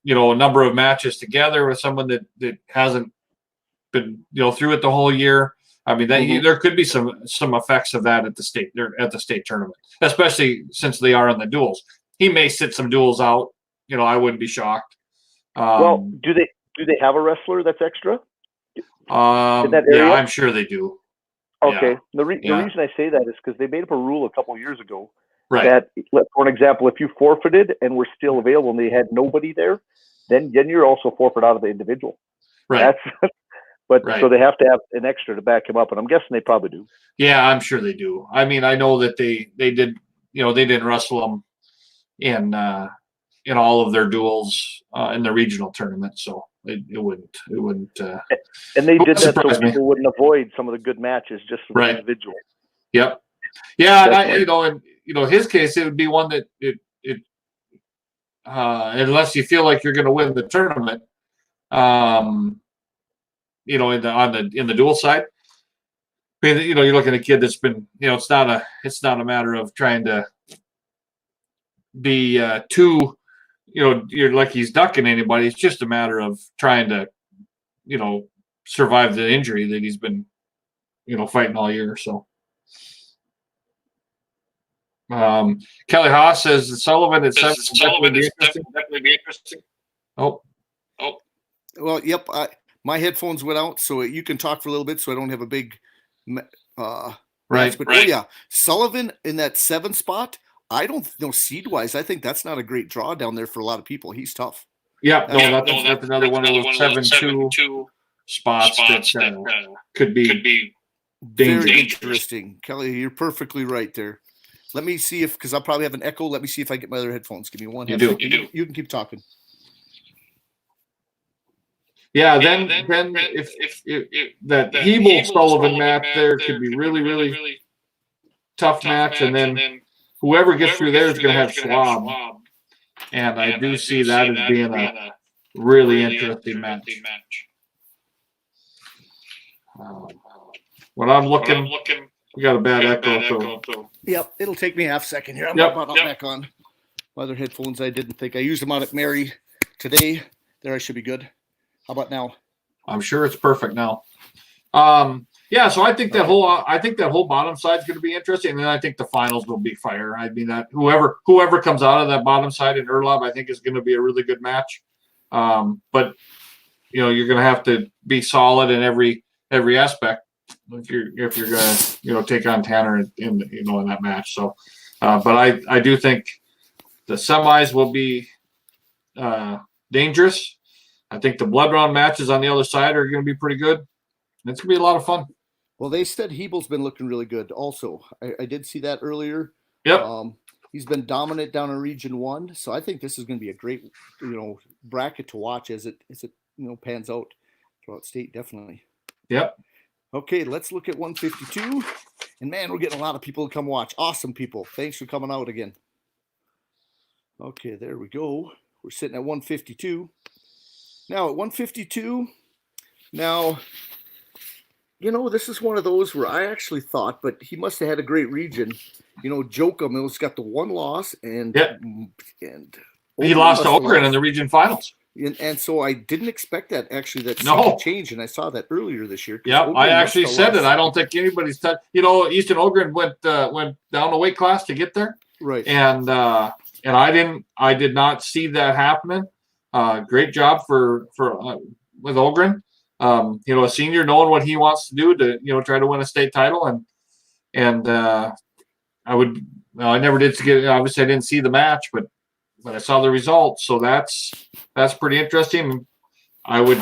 number of matches together with someone that hasn't been through it the whole year. I mean, there could be some effects of that at the state tournament, especially since they are in the duels. He may sit some duels out. I wouldn't be shocked. Well, do they have a wrestler that's extra in that area? Yeah, I'm sure they do. Okay. Yeah. The reason I say that is because they made up a rule a couple of years ago right. that, for an example, if you forfeited and were still available and they had nobody there, then you're also forfeit out of the individual. Right. So they have to have an extra to back him up, and I'm guessing they probably do. Yeah, I'm sure they do. I mean, I know that they did. They didn't wrestle them in all of their duels in the regional tournament, so it wouldn't. And they did that so people wouldn't avoid some of the good matches just for the individual. Yep. Yeah, and in his case, it would be one that unless you feel like you're going to win the tournament. In the dual side, I mean, you're looking at a kid that's been, it's not a matter of trying to be too, you're like he's ducking anybody. It's just a matter of trying to, survive the injury that he's been, fighting all year. So, Kelly Haas says Sullivan at 7 definitely be interesting. Oh, well, yep. My headphones went out, so you can talk for a little bit, so I don't have a big right. But oh yeah, Sullivan in that 7 spot. I don't know seed-wise. I think that's not a great draw down there for a lot of people. He's tough. Yeah, that's another one of those 7-2 spots that could be dangerous. Very interesting, Kelly. You're perfectly right there. Let me see because I'll probably have an echo. Let me see if I get my other headphones. Give me one. You do. You can keep talking. Yeah, then if that Hebel Sullivan match there could be really tough match, and then whoever gets through there is going to have Schwab, and I do see that as being a really interesting match. When I'm looking, we got a bad echo. So. Yep, it'll take me half a second here. I'm back on my other headphones. I didn't think I used them out at Mary today. There, I should be good. How about now? I'm sure it's perfect now. Yeah, so I think that whole bottom side is going to be interesting, and then I think the finals will be fire. I mean that whoever comes out of that bottom side in Erlab, I think is going to be a really good match. But you're going to have to be solid in every aspect if you're going to take on Tanner in that match. So, but I do think the semis will be dangerous. I think the blood round matches on the other side are going to be pretty good. It's going to be a lot of fun. Well, they said Hebel's been looking really good also. I did see that earlier. Yep. He's been dominant down in Region 1. So I think this is going to be a great, bracket to watch as it pans out throughout state, definitely. Yep. Okay, let's look at 152. And man, we're getting a lot of people to come watch. Awesome people. Thanks for coming out again. Okay, there we go. We're sitting at 152. Now at 152, this is one of those where I actually thought, but he must have had a great region. Jokum has got the one loss, and Yeah. and He Ogren lost to must have Ogren in lost. the region finals. And so I didn't expect that actually that No. seemed to change, and I saw that earlier this year. 'cause Yeah, Ogren I must actually have said it. lost. I don't think anybody's touched. Easton Ogren went down a weight class to get there, Right. and I did not see that happening. Great job for with Ogren. A senior knowing what he wants to do to try to win a state title, and I never did get. Obviously, I didn't see the match, but I saw the results, so that's pretty interesting. I would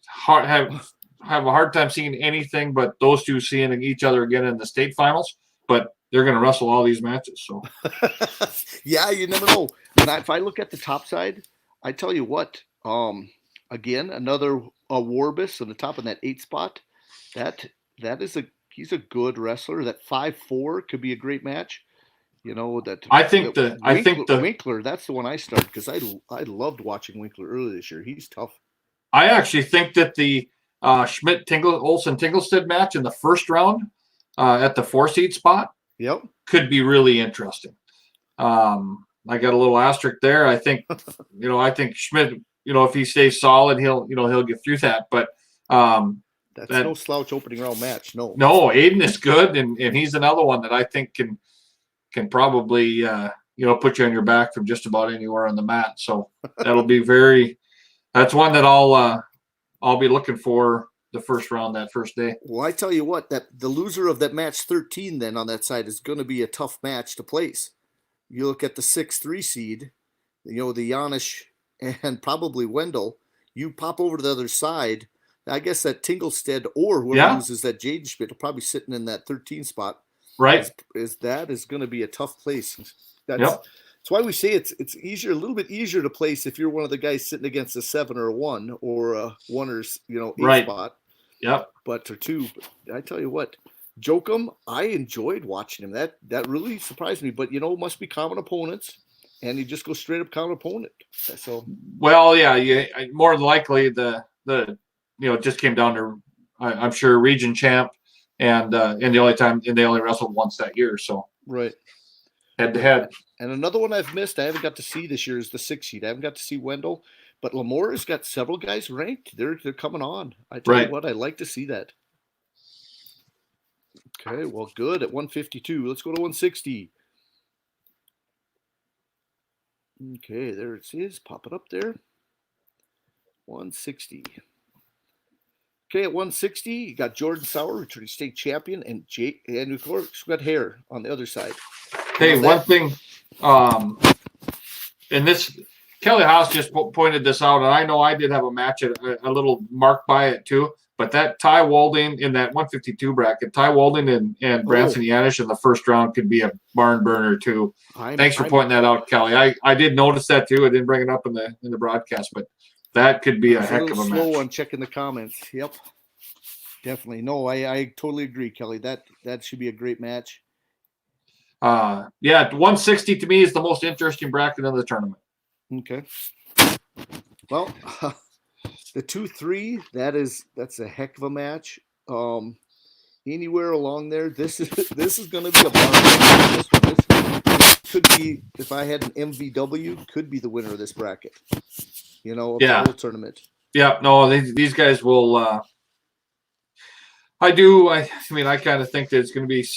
have a hard time seeing anything but those two seeing each other again in the state finals. But they're going to wrestle all these matches. So yeah, you never know. And if I look at the top side, I tell you what. Again, another Warbus on the top of that 8 spot. He's a good wrestler. That 5'4" could be a great match. I think the Winkler. That's the one I started because I loved watching Winkler earlier this year. He's tough. I actually think that the Schmidt Olsen Tinglestead match in the first round at the 4 seed spot could be really interesting. I got a little asterisk there. I think I think Schmidt, if he stays solid, he'll get through that. But that's no slouch opening round match. No, Aiden is good, and he's another one that I think can probably put you on your back from just about anywhere on the mat. So that'll be that's one that I'll be looking for the first round that first day. Well, I tell you what, that the loser of that match 13 then on that side is going to be a tough match to place. You look at the 6-3 seed, the Janisch and probably Wendell. You pop over to the other side. I guess that Tinglestead or whoever loses that Jaden Schmidt will probably sitting in that 13 spot. Right. Is going to be a tough place. That's why we say it's easier, a little bit easier to place if you're one of the guys sitting against a 7 or a 1 or a 1 or 8 spot. Yep. But or 2. But I tell you what, Jokum, I enjoyed watching him. That really surprised me. But must be common opponents, and you just go straight up common opponent. So more than likely the it just came down to I'm sure region champ. And they only wrestled once that year, so right, head to head. And another one I've missed, I haven't got to see this year, is the 6 seed. I haven't got to see Wendell, but Lemoore has got several guys ranked. They're coming on. I tell you what, I like to see that. Okay, well, good at 152. Let's go to 160. Okay, there it is. Pop it up there. 160. Okay, at 160, you got Jordan Sauer, returning state champion, and of course, we got Hare on the other side. Hey, one thing, and this, Kelly Haas just pointed this out, and I know I did have a match, a little mark by it too, but that Ty Walding in that 152 bracket, Ty Walding and Branson Yanish in the first round could be a barn burner too. Thanks for pointing that out, Kelly. I did notice that too. I didn't bring it up in the broadcast, but that could be a heck of a match. Slow on checking the comments. Yep. Definitely. No, I totally agree, Kelly. That should be a great match. 160 to me is the most interesting bracket of the tournament. Okay. Well, the 2-3, that's a heck of a match. Anywhere along there, this is going to be a barn. This could be, if I had an MVW, could be the winner of this bracket. The whole tournament. Yeah, no, these guys will. I do. I kind of think that it's going to be,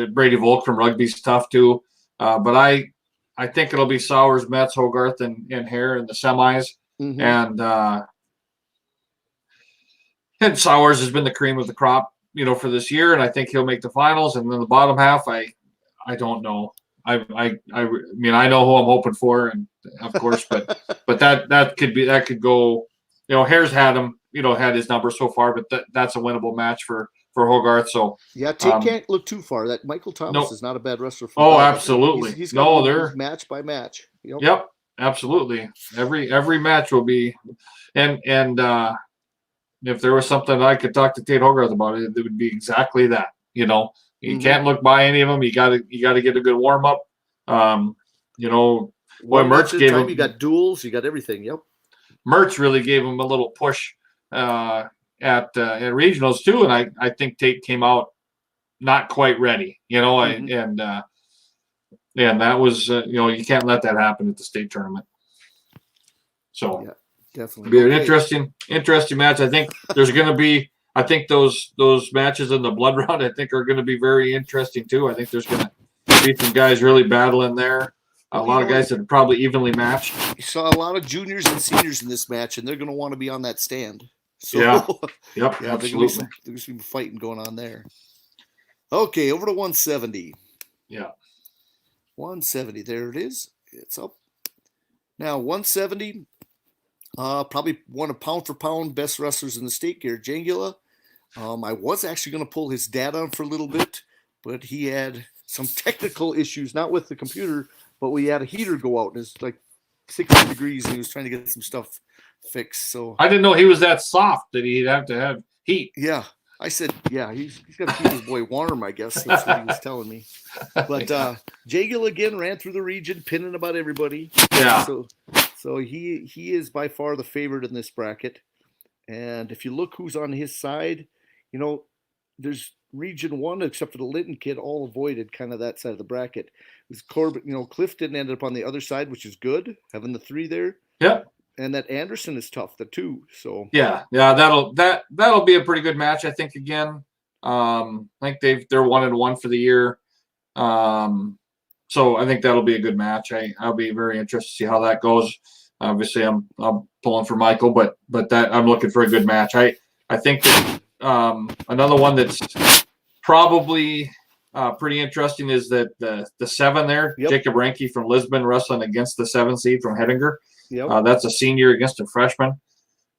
Brady Volk from rugby's tough too. But I think it'll be Sowers, Metz, Hogarth, and Hare in the semis. Mm-hmm. And Sowers has been the cream of the crop, for this year, and I think he'll make the finals. And then the bottom half, I don't know. I know who I'm hoping for, and of course, but that could go. Hare's had him. Had his number so far, but that's a winnable match for Hogarth. So Tate can't look too far. That Michael Thomas is not a bad wrestler. Absolutely. They're match by match. Yep, absolutely. Every match will be, and if there was something I could talk to Tate Hogarth about, it would be exactly that. You can't look by any of them. You got to get a good warm up. Mertz gave him. You got duels. You got everything. Yep. Mertz really gave him a little push at regionals too, and I think Tate came out not quite ready, and that was you can't let that happen at the state tournament. So Yeah, definitely. It'll be an interesting match. I think there's going to be. I think those matches in the blood round, I think, are going to be very interesting too. I think there's going to be some guys really battling there. A lot of guys that are probably evenly matched. You saw a lot of juniors and seniors in this match, and they're going to want to be on that stand. So, yeah, yep, yeah, absolutely. There's some fighting going on there. Okay, over to 170. Yeah, 170. There it is. It's up. Now 170. Probably one of pound for pound best wrestlers in the state, Garrett Jangula. I was actually going to pull his dad on for a little bit, but he had some technical issues, not with the computer, but we had a heater go out, and it's like 60 degrees, and he was trying to get some stuff fixed. So I didn't know he was that soft that he'd have to have heat. Yeah, I said, yeah, he's got to keep his boy warm, I guess. That's what he was telling me. But Jagel again ran through the region, pinning about everybody. Yeah. So he is by far the favorite in this bracket. And if you look who's on his side, there's Region 1, except for the Linton kid, all avoided kind of that side of the bracket. It was Corbin, Clifton ended up on the other side, which is good, having the 3 there. Yep. And that Anderson is tough, the 2. So yeah, that'll be a pretty good match, I think. Again, I think they're 1-1 for the year. So I think that'll be a good match. I'll be very interested to see how that goes. Obviously, I'm pulling for Michael, but that I'm looking for a good match. I think that another one that's probably pretty interesting is that the 7 there, Yep. Jacob Ranke from Lisbon wrestling against the 7 seed from Hettinger. Yep. That's a senior against a freshman.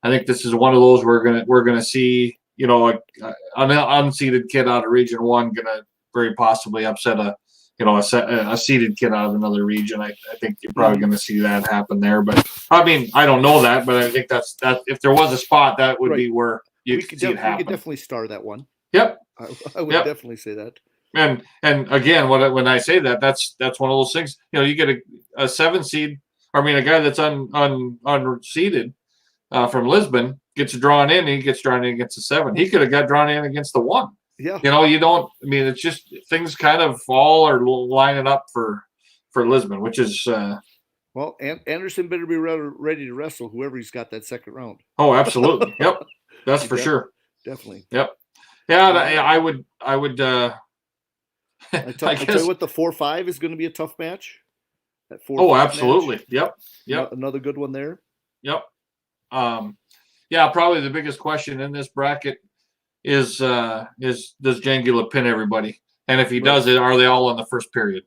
I think this is one of those we're gonna see, an unseeded kid out of Region 1 gonna very possibly upset a seeded kid out of another region. I think you're probably going to see that happen there. But I mean, I don't know that, but I think that's if there was a spot, that would be where you could see it happen. We could definitely star that one. Yep. I would definitely say that. And again, when I say that, that's one of those things. You get a 7 seed. I mean, a guy that's unseeded from Lisbon gets drawn in. He gets drawn in against the 7. He could have got drawn in against the 1. Yeah. You don't. I mean, it's just things kind of fall or lining up for Lisbon, which is. Well, Anderson better be ready to wrestle whoever he's got that second round. Oh, absolutely. Yep, that's for sure. Definitely. Yep. Yeah, I would. I tell you what, the 4-5 is going to be a tough match. That 4-5 Oh, absolutely. Match. Yep. Another good one there. Yep. Yeah, probably the biggest question in this bracket is does Jangula pin everybody? And if he does it, are they all in the first period?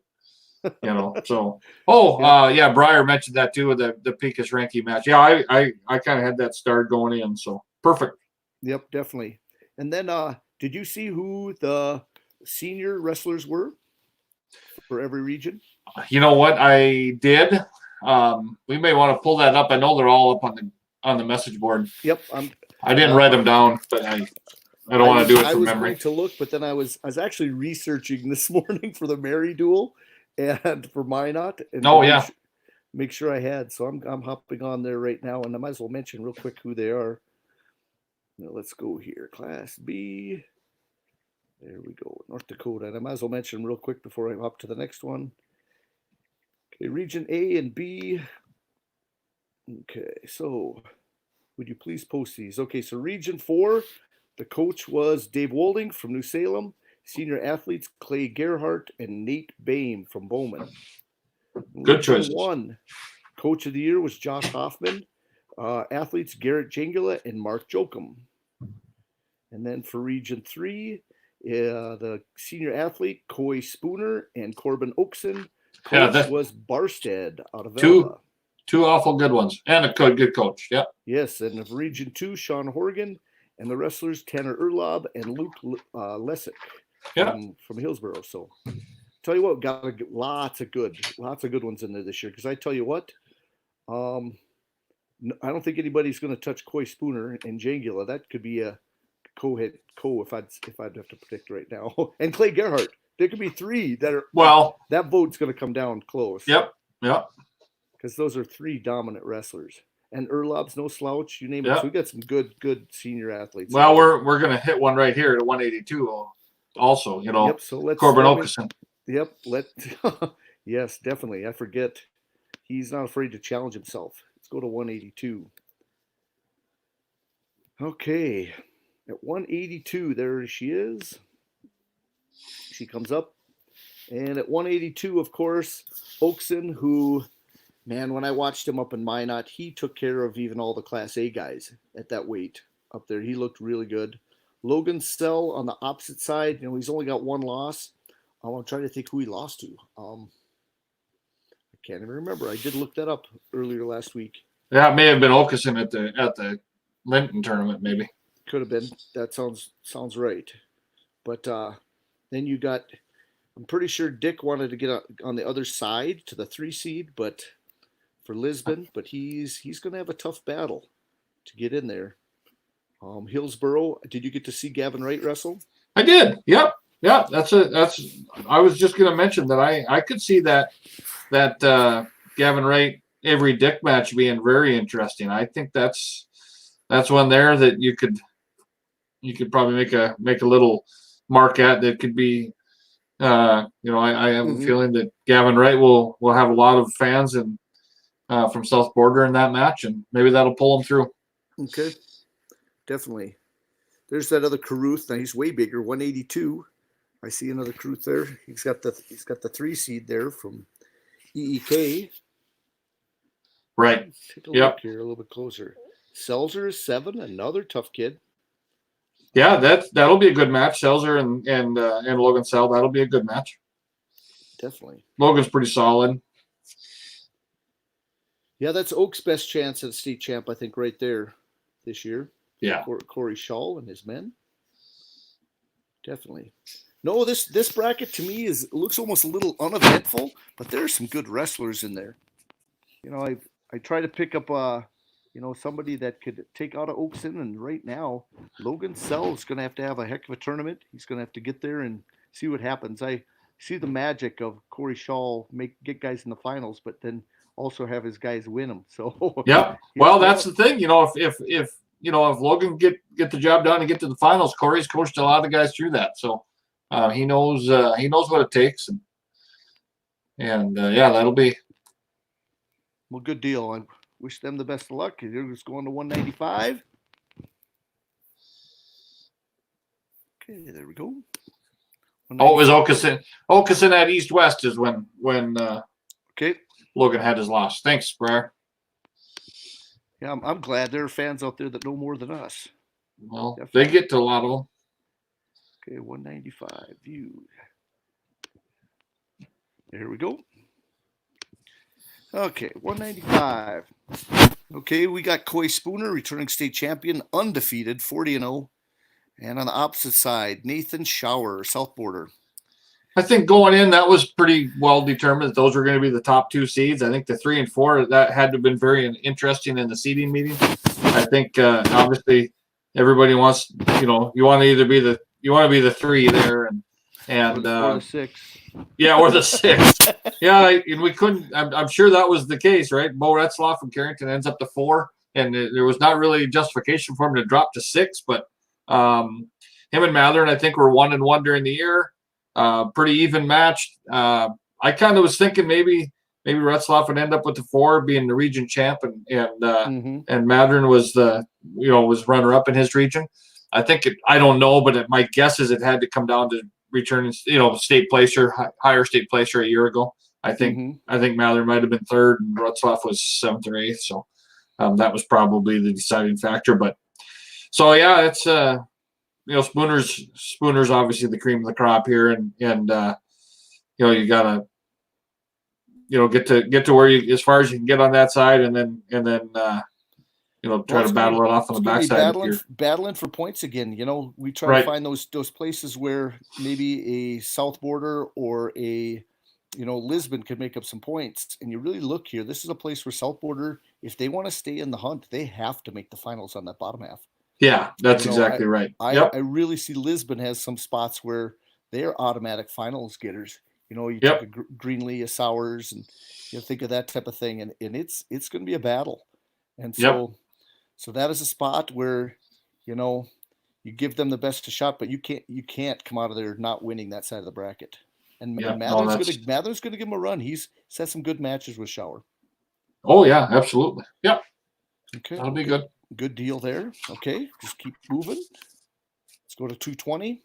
So Breyer mentioned that too with the Pecos Ranky match. Yeah, I kind of had that started going in, so perfect. Yep, definitely. And then did you see who the senior wrestlers were for every region? You know what? I did. We may want to pull that up. I know they're all up on the message board. Yep. I didn't write them down, but I don't want to do it from memory. I was going to look, but then I was actually researching this morning for the Mary duel and for Minot. And make sure I had. So I'm hopping on there right now, and I might as well mention real quick who they are. Now let's go here. Class B. There we go. North Dakota. And I might as well mention real quick before I hop to the next one. Okay, Region A and B. Okay, so would you please post these? Okay, so Region 4, the coach was Dave Wolding from New Salem. Senior athletes Clay Gerhardt and Nate Boehm from Bowman. Good choices. 1, coach of the year was Josh Hoffman. Athletes Garrett Jangula and Mark Jokum. And then for Region 3, the senior athlete Coy Spooner and Corbin Oakson. Coach was Barstead out of Alva. Two awful good ones and a good coach. Yep. Yes, and of Region 2, Sean Horgan, and the wrestlers Tanner Erlob and Luke Lessick from Hillsborough. So tell you what, got lots of good ones in there this year. Because I tell you what, I don't think anybody's going to touch Coy Spooner and Jangula. That could be a co-hit if I'd have to predict right now. And Clay Gerhardt. There could be 3 that are that vote's going to come down close. Yep. Because those are 3 dominant wrestlers. and Erlob's no slouch. You name it. Yep. So we got some good senior athletes. Well, we're gonna hit one right here at 182. Also, Yep. So Corbin Okeson. Yep. Yes, definitely. I forget. He's not afraid to challenge himself. Let's go to 182. Okay. At 182, there she is. She comes up. And at 182, of course, Okeson, who, man, when I watched him up in Minot, he took care of even all the Class A guys at that weight up there. He looked really good. Logan Sell on the opposite side, he's only got one loss. I'm trying to think who he lost to. I can't even remember. I did look that up earlier last week. Yeah, it may have been Okeson at the Linton tournament, maybe. Could have been. That sounds right. But then you got, I'm pretty sure Dick wanted to get on the other side to the 3 seed, but for Lisbon, but he's going to have a tough battle to get in there. Hillsboro, did you get to see Gavin Wright wrestle? I did. Yep. Yeah, that's. I was just going to mention that I could see that Gavin Wright Avery Dick match being very interesting. I think that's one there that you could probably make a little mark at. That could be. I have a feeling that Gavin Wright will have a lot of fans and from South Border in that match, and maybe that'll pull him through. Okay, definitely. There's that other Caruth. Now he's way bigger, 182. I see another Caruth there. He's got the 3 seed there from EEK. Right. Let's take a look here a little bit closer. Selzer is 7, another tough kid. Yeah, that'll be a good match. Selzer and Logan Sell, that'll be a good match. Definitely. Logan's pretty solid. Yeah, that's Oak's best chance at a state champ, I think, right there this year. Yeah. Corey Shaw and his men. Definitely. No, this bracket to me looks almost a little uneventful, but there's some good wrestlers in there. I try to pick up somebody that could take out Oakson, and right now Logan Sell is going to have a heck of a tournament. He's going to have to get there and see what happens. I see the magic of Corey Shaw get guys in the finals, but then also have his guys win them. So yeah, well, that's the thing. If Logan get the job done and get to the finals, Corey's coached a lot of the guys through that, so he knows what it takes, and that'll be. Well, good deal. I wish them the best of luck. They're just going to 195. Okay, there we go. Oh, it was Okeson. Okeson at East West is when okay. Logan had his loss. Thanks, Briar. Yeah, I'm glad there are fans out there that know more than us. Well, definitely. They get to a lot of them. Okay, 195 viewed. There we go. Okay, 195. Okay, we got Coy Spooner, returning state champion, undefeated, 40-0. And on the opposite side, Nathan Shower, South Border. I think going in, that was pretty well determined that those were going to be the top 2 seeds. I think the 3 and 4, that had to have been very interesting in the seeding meeting. I think obviously everybody wants, you want to be the 3 there and or the 6. Yeah, or the 6. Yeah, and we couldn't. I'm sure that was the case, right? Bo Retzlaff from Carrington ends up to 4, and there was not really justification for him to drop to 6. But him and Mathern, I think, were 1-1 during the year. Pretty even match. I kind of was thinking maybe Retzlaff would end up with the 4, being the region champ, and Mathern was was runner up in his region. I think I don't know, but my guess is it had to come down to returning, state placer, higher state placer a year ago. I think Mather might have been 3rd and Retzlaff was 7th or 8th. So that was probably the deciding factor. But so yeah, it's Spooner's obviously the cream of the crop here, and you gotta get to where you, as far as you can get on that side, and then try to battle it off on the backside. Battling for points again. We try to find those places where maybe a South Border or a Lisbon could make up some points. And you really look here. This is a place where South Border, if they want to stay in the hunt, they have to make the finals on that bottom half. Yeah, that's exactly right. I really see Lisbon has some spots where they're automatic finals getters. You take a Greenlee, a Sowers, and think of that type of thing, and it's going to be a battle. And Yep. so that is a spot where, you know, you give them the best shot, but you can't come out of there not winning that side of the bracket. And, Yep. and No, Mather's gonna give him a run. He's had some good matches with Shower. oh yeah, absolutely. Yep. Okay, That'll be good. Good deal there. Okay, just keep moving. Let's go to 220.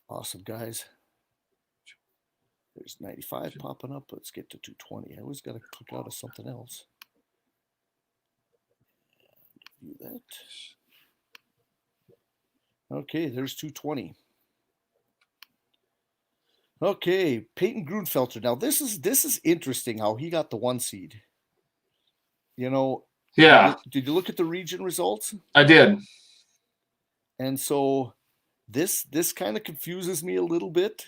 Awesome, guys. There's 95 popping up. Let's get to 220. I always got to click out of something else. View that. Okay, there's 220. Okay, Peyton Grunfelter. Now this is interesting how he got the 1 seed. You know, Yeah, did you look at the region results? I did. And so this kind of confuses me a little bit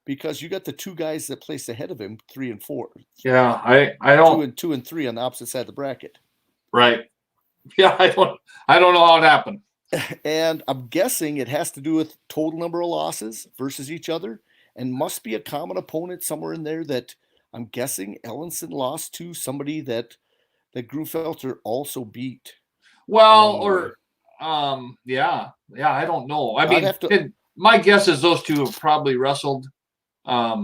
because you got the 2 guys that placed ahead of him, 3 and 4. Yeah, I don't. 2 and 3 on the opposite side of the bracket. Right. Yeah, I don't know how it happened. And I'm guessing it has to do with total number of losses versus each other, and must be a common opponent somewhere in there that I'm guessing Ellenson lost to somebody that Grunfelter also beat. Well, or yeah, I don't know. I mean, my guess is those two have probably wrestled a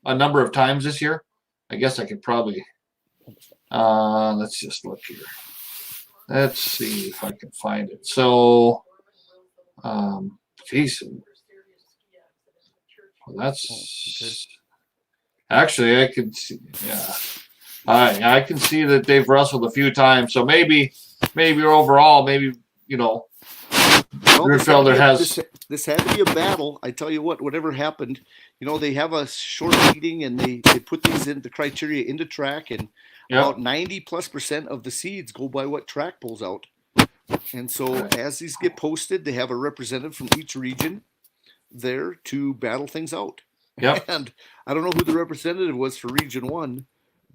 number of times this year. I guess I could probably let's just look here. Let's see if I can find it. So geez. Well, that's actually I can see, yeah. I can see that they've wrestled a few times. So maybe overall, you know, Grunfelder has. This had to be a battle. I tell you what, whatever happened, you know, they have a short meeting and they put these in the criteria into track, and about 90+% of the seeds go by what track pulls out. And so as these get posted, they have a representative from each region there to battle things out. Yep. And I don't know who the representative was for Region 1,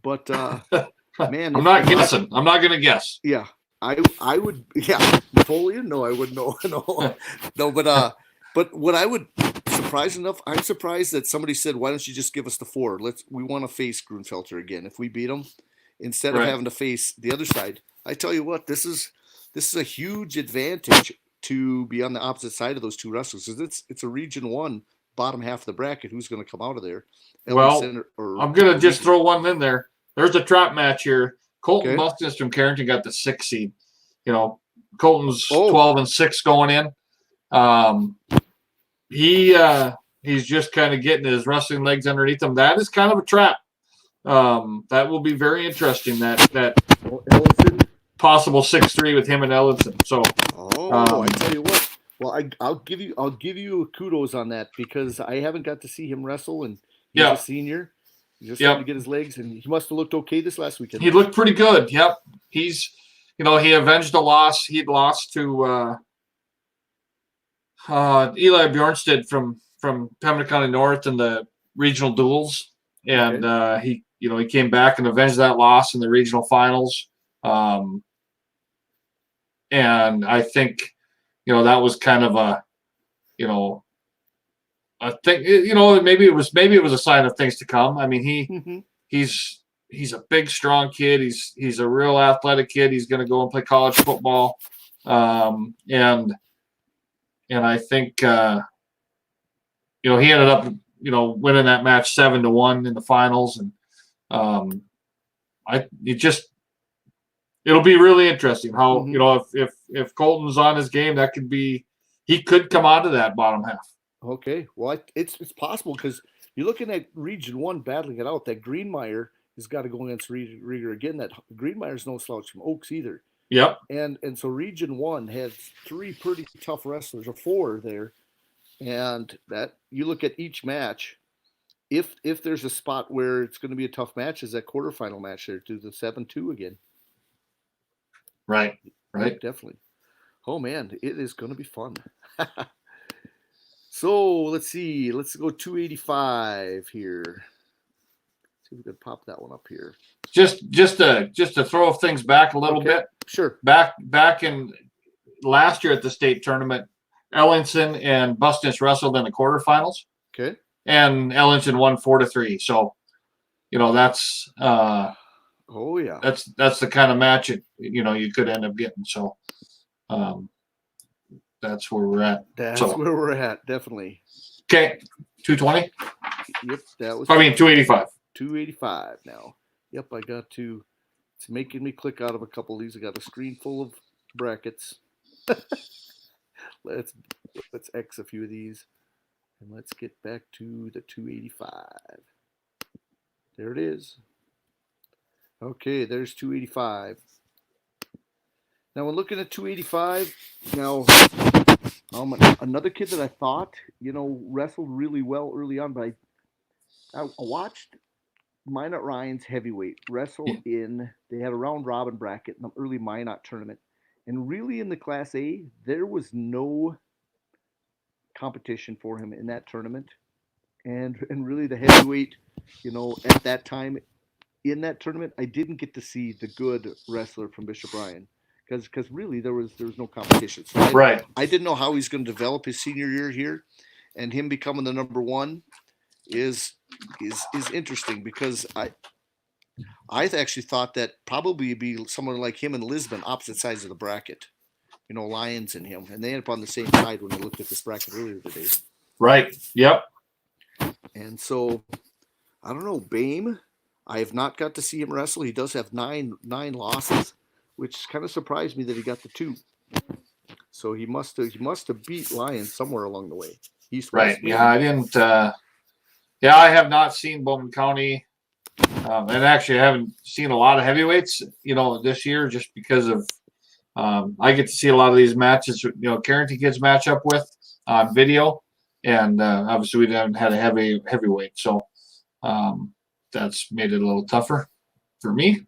but man, I'm not guessing. I'm not going to guess. Yeah, I would. Yeah, Napoleon. No, I wouldn't know. No, but what I would, surprised enough, I'm surprised that somebody said, "Why don't you just give us the 4? We want to face Grunfelter again. If we beat him, instead of having to face the other side." I tell you what, this is a huge advantage to be on the opposite side of those 2 wrestlers. It's a Region 1 bottom half of the bracket. Who's going to come out of there? Well, I'm going to just throw one in there. There's a trap match here. Colton Bustis from Carrington got the 6 seed. You know, Colton's 12 and 6 going in. He's just kind of getting his wrestling legs underneath him. That is kind of a trap. That will be very interesting. That possible 6-3 with him and Ellenson. So, I tell you what. Well, I'll give you kudos on that because I haven't got to see him wrestle, and he's a senior. He's just trying to get his legs, and he must have looked okay this last weekend. He looked pretty good. Yep. He's, he avenged a loss. He'd lost to Eli Bjornstedt from Pembina County North in the regional duels, and he came back and avenged that loss in the regional finals. And I think, that was kind of a thing. Maybe it was a sign of things to come. I mean, he's a big, strong kid. He's a real athletic kid. He's going to go and play college football. And I think he ended up winning that match 7-1 in the finals, and it'll be really interesting how if Colton's on his game, that could be, he could come out of that bottom half. Okay, well, it's possible because you're looking at Region 1 battling it out. That Greenmeyer has got to go against Rieger again. That Greenmeyer's no slouch from Oaks either. Yep. And so Region 1 has 3 pretty tough wrestlers, or 4 there, and that you look at each match. If there's a spot where it's going to be a tough match, is that quarterfinal match there to the 7-2 again. Right. Right. Definitely. Oh man, it is going to be fun. So let's see. Let's go 285 here. Let's see if we can pop that one up here. Just to throw things back a little bit. Sure. Back in last year at the state tournament, Ellenson and Bustis wrestled in the quarterfinals. Okay. and Ellington won 4-3. So, that's Oh yeah. that's the kind of match you could end up getting. So, that's where we're at. That's So, where we're at, definitely. okay, 220. Yep, that was. 285. 285 now. Yep, I got to. It's making me click out of a couple of these. I got a screen full of brackets. let's X a few of these, and let's get back to the 285. There it is. Okay, there's 285. Now, when looking at 285, now another kid that I thought wrestled really well early on, but I watched Minot Ryan's heavyweight wrestle in. They had a round robin bracket in the early Minot tournament, and really in the Class A, there was no competition for him in that tournament, and really the heavyweight, at that time in that tournament, I didn't get to see the good wrestler from Bishop Ryan because really there was no competition. So I didn't know how he's going to develop his senior year here, and him becoming the number one is interesting because I actually thought that probably it'd be someone like him and Lisbon, opposite sides of the bracket. Lions and him, and they ended up on the same side when I looked at this bracket earlier today. Right. Yep. And so I don't know, Bame. I have not got to see him wrestle. He does have nine losses, which kind of surprised me that he got the 2. So he must have beat Lions somewhere along the way. Right. Yeah, I didn't. I have not seen Bowman County, and actually I haven't seen a lot of heavyweights. This year just because of I get to see a lot of these matches. Carrington kids match up with on video, and obviously we haven't had a heavyweight, so that's made it a little tougher for me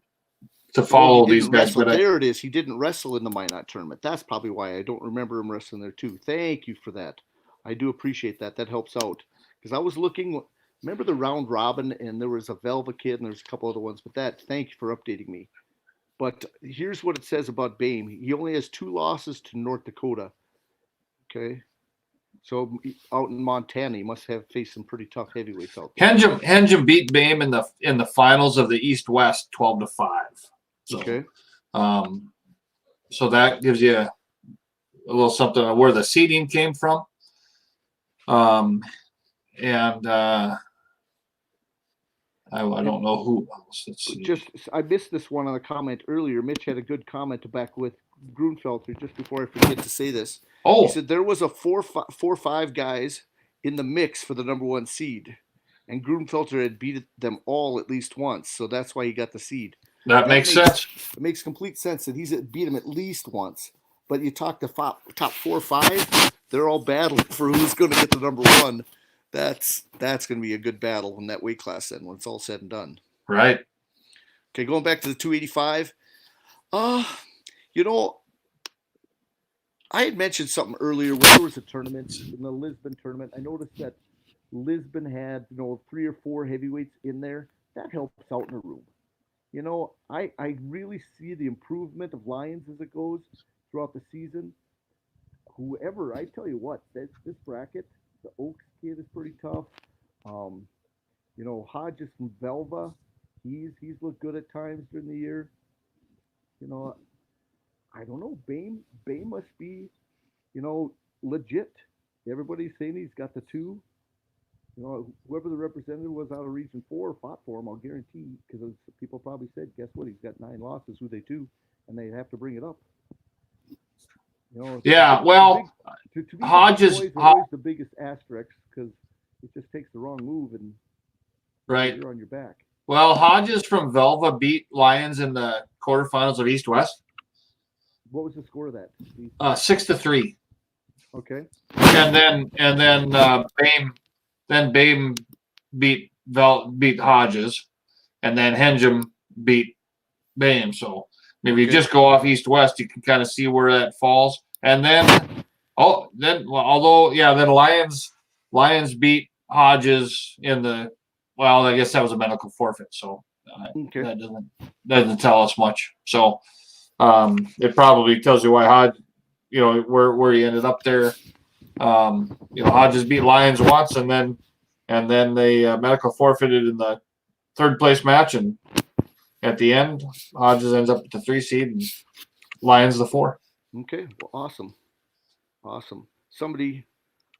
to follow these guys. But there it is. He didn't wrestle in the Minot tournament. That's probably why I don't remember him wrestling there too. Thank you for that. I do appreciate that. That helps out because I was looking. Remember the round robin, and there was a Velva kid, and there's a couple other ones. But thank you for updating me. But here's what it says about Bame. He only has 2 losses to North Dakota. Okay. So out in Montana, he must have faced some pretty tough heavyweights out there. Henjum beat Bame in the finals of the East-West 12-5. So, okay. So that gives you a little something on where the seeding came from. I don't know who else. Let's see. I missed this one on a comment earlier. Mitch had a good comment to back with Grunfelter just before I forget to say this. Oh. He said there was a 4-5 guys in the mix for the number 1 seed, and Grunfelter had beat them all at least once, so that's why he got the seed. That makes sense. It makes complete sense that he's beat him at least once. But you talk to top 4 or 5, they're all battling for who's going to get the number 1. That's going to be a good battle in that weight class then when it's all said and done. Right. Okay, going back to the 285. I had mentioned something earlier when there was a tournament, in the Lisbon tournament. I noticed that Lisbon had, 3 or 4 heavyweights in there. That helps out in a room. I really see the improvement of Lions as it goes throughout the season. Whoever, I tell you what, this bracket, the Oaks kid is pretty tough. Hodges from Velva, he's looked good at times during the year. I don't know. Bame must be, legit. Everybody's saying he's got the 2. Whoever the representative was out of Region 4 fought for him, I'll guarantee, because people probably said, guess what? He's got 9 losses. Who they 2? And they have to bring it up. Yeah, well, to me, Hodges is always the biggest asterisk because it just takes the wrong move and you're on your back. Well, Hodges from Velva beat Lions in the quarterfinals of East-West. What was the score of that? 6-3. Okay. And then Bame beat Hodges, and then Henjum beat Bame. So maybe you just go off East-West, you can kind of see where that falls. And then Lions beat Hodges in the. Well, I guess that was a medical forfeit, so that doesn't tell us much. So it probably tells you why Hodges, where he ended up there. Hodges beat Lions once, and then and then they medical forfeited in the third place match, and at the end, Hodges ends up with the 3 seed and Lions the 4. Okay, well, awesome. Somebody,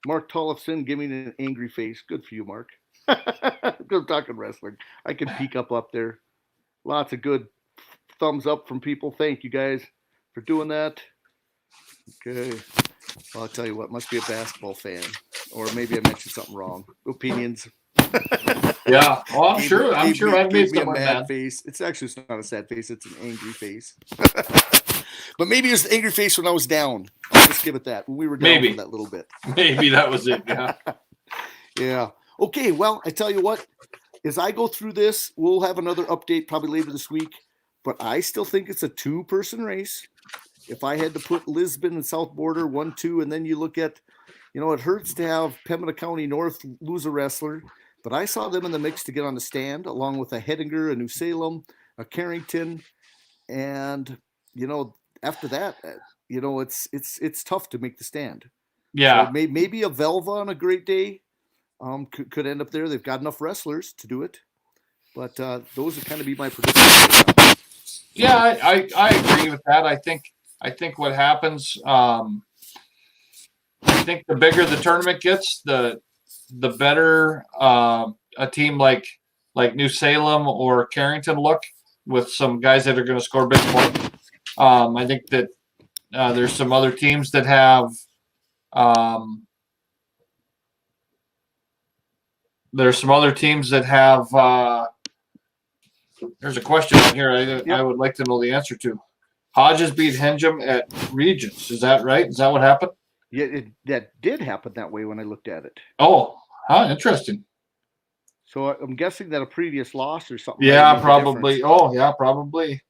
Mark Tollefson, giving an angry face. Good for you, Mark. Good talking wrestling. I can peek up there. Lots of good thumbs up from people. Thank you guys for doing that. Okay. Well, I'll tell you what, must be a basketball fan. Or maybe I mentioned something wrong. Opinions. Yeah. Well, I'm sure I've made me a someone mad face. It's not a sad face, it's an angry face. But maybe it was the angry face when I was down. I'll just give it that. When we were down for that little bit. Maybe that was it, yeah. Yeah. Okay, well, I tell you what, as I go through this, we'll have another update probably later this week. But I still think it's a 2-person race. If I had to put Lisbon and South Border 1-2, and then you look at, it hurts to have Pembina County North lose a wrestler, but I saw them in the mix to get on the stand, along with a Hettinger, a New Salem, a Carrington, and after that, it's tough to make the stand. Yeah, so maybe a Velva on a great day could end up there. They've got enough wrestlers to do it, but those would kind of be my predictions. Yeah, I agree with that. I think what happens, I think the bigger the tournament gets, the better a team like New Salem or Carrington look, with some guys that are going to score big points. I think that there's some other teams that have there's a question on here I would like to know the answer to. Hodges beat Henjum at Regions. Is that right? Is that what happened? Yeah, that did happen that way when I looked at it. Oh, interesting. So I'm guessing that a previous loss or something. Yeah, probably. Oh, yeah, probably.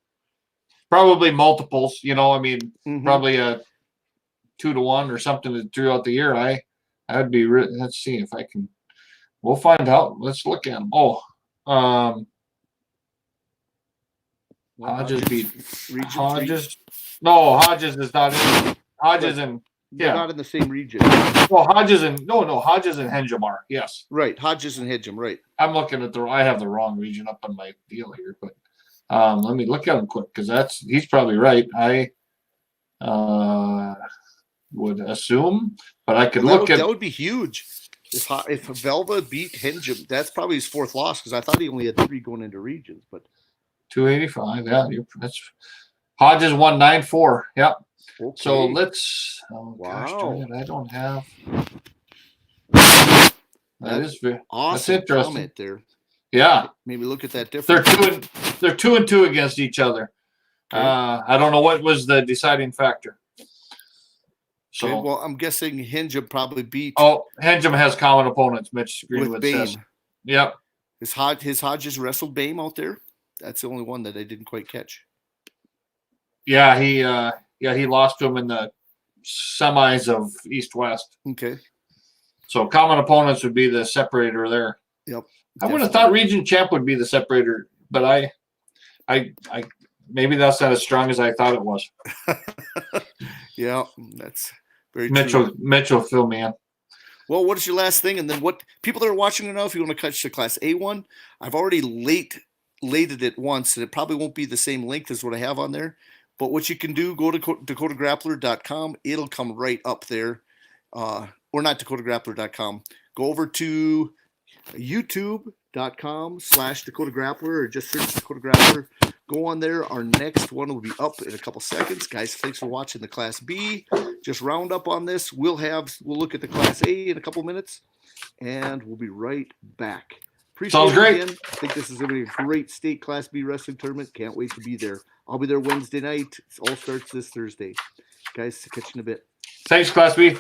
Probably multiples. Probably a 2-1 or something throughout the year. I'd be. Let's see if I can. We'll find out. Let's look at them. Oh, Hodges beat Hodges. No, Hodges is not in. Hodges and they're not in the same region. Well, Hodges and Henjum are. Yes. Right, Hodges and Henjum. Right. I'm looking at I have the wrong region up on my deal here, but let me look at him quick because he's probably right. I would assume, but I could look at that would be huge. If Velva beat Henjum, that's probably his 4th loss because I thought he only had 3 going into regions, but 285. Yeah, that's Hodges won 9-4. Yep. Okay. So let's. Oh, wow. Gosh, darn it, I don't have. That is very awesome. That's interesting. Comment there. Yeah. Maybe look at that difference. They're 2-2 against each other. Okay. I don't know what was the deciding factor. So, okay, well, I'm guessing Henjum probably beat. Oh, Henjum has common opponents. Mitch Greenwood says. Yep. His Hodges wrestled Bame out there. That's the only one that I didn't quite catch. Yeah, he lost to him in the semis of East-West. Okay. So common opponents would be the separator there. Yep. I would have thought region champ would be the separator, but I maybe that's not as strong as I thought it was. Yeah, that's very true. Mitchell, fill me in. Well, what is your last thing? And then what people that are watching now, if you want to catch the Class A one, I've already lated it once, and it probably won't be the same length as what I have on there. But what you can do, go to DakotaGrappler.com. It'll come right up there. Or not DakotaGrappler.com. Go over to YouTube.com/Dakota Grappler, or just search Dakota Grappler. Go on there. Our next one will be up in a couple seconds. Guys, thanks for watching the Class B. Just round up on this. We'll look at the Class A in a couple minutes, and we'll be right back. Sounds great. Again. I think this is going to be a great state Class B wrestling tournament. Can't wait to be there. I'll be there Wednesday night. It all starts this Thursday. Guys, catch you in a bit. Thanks, Class B.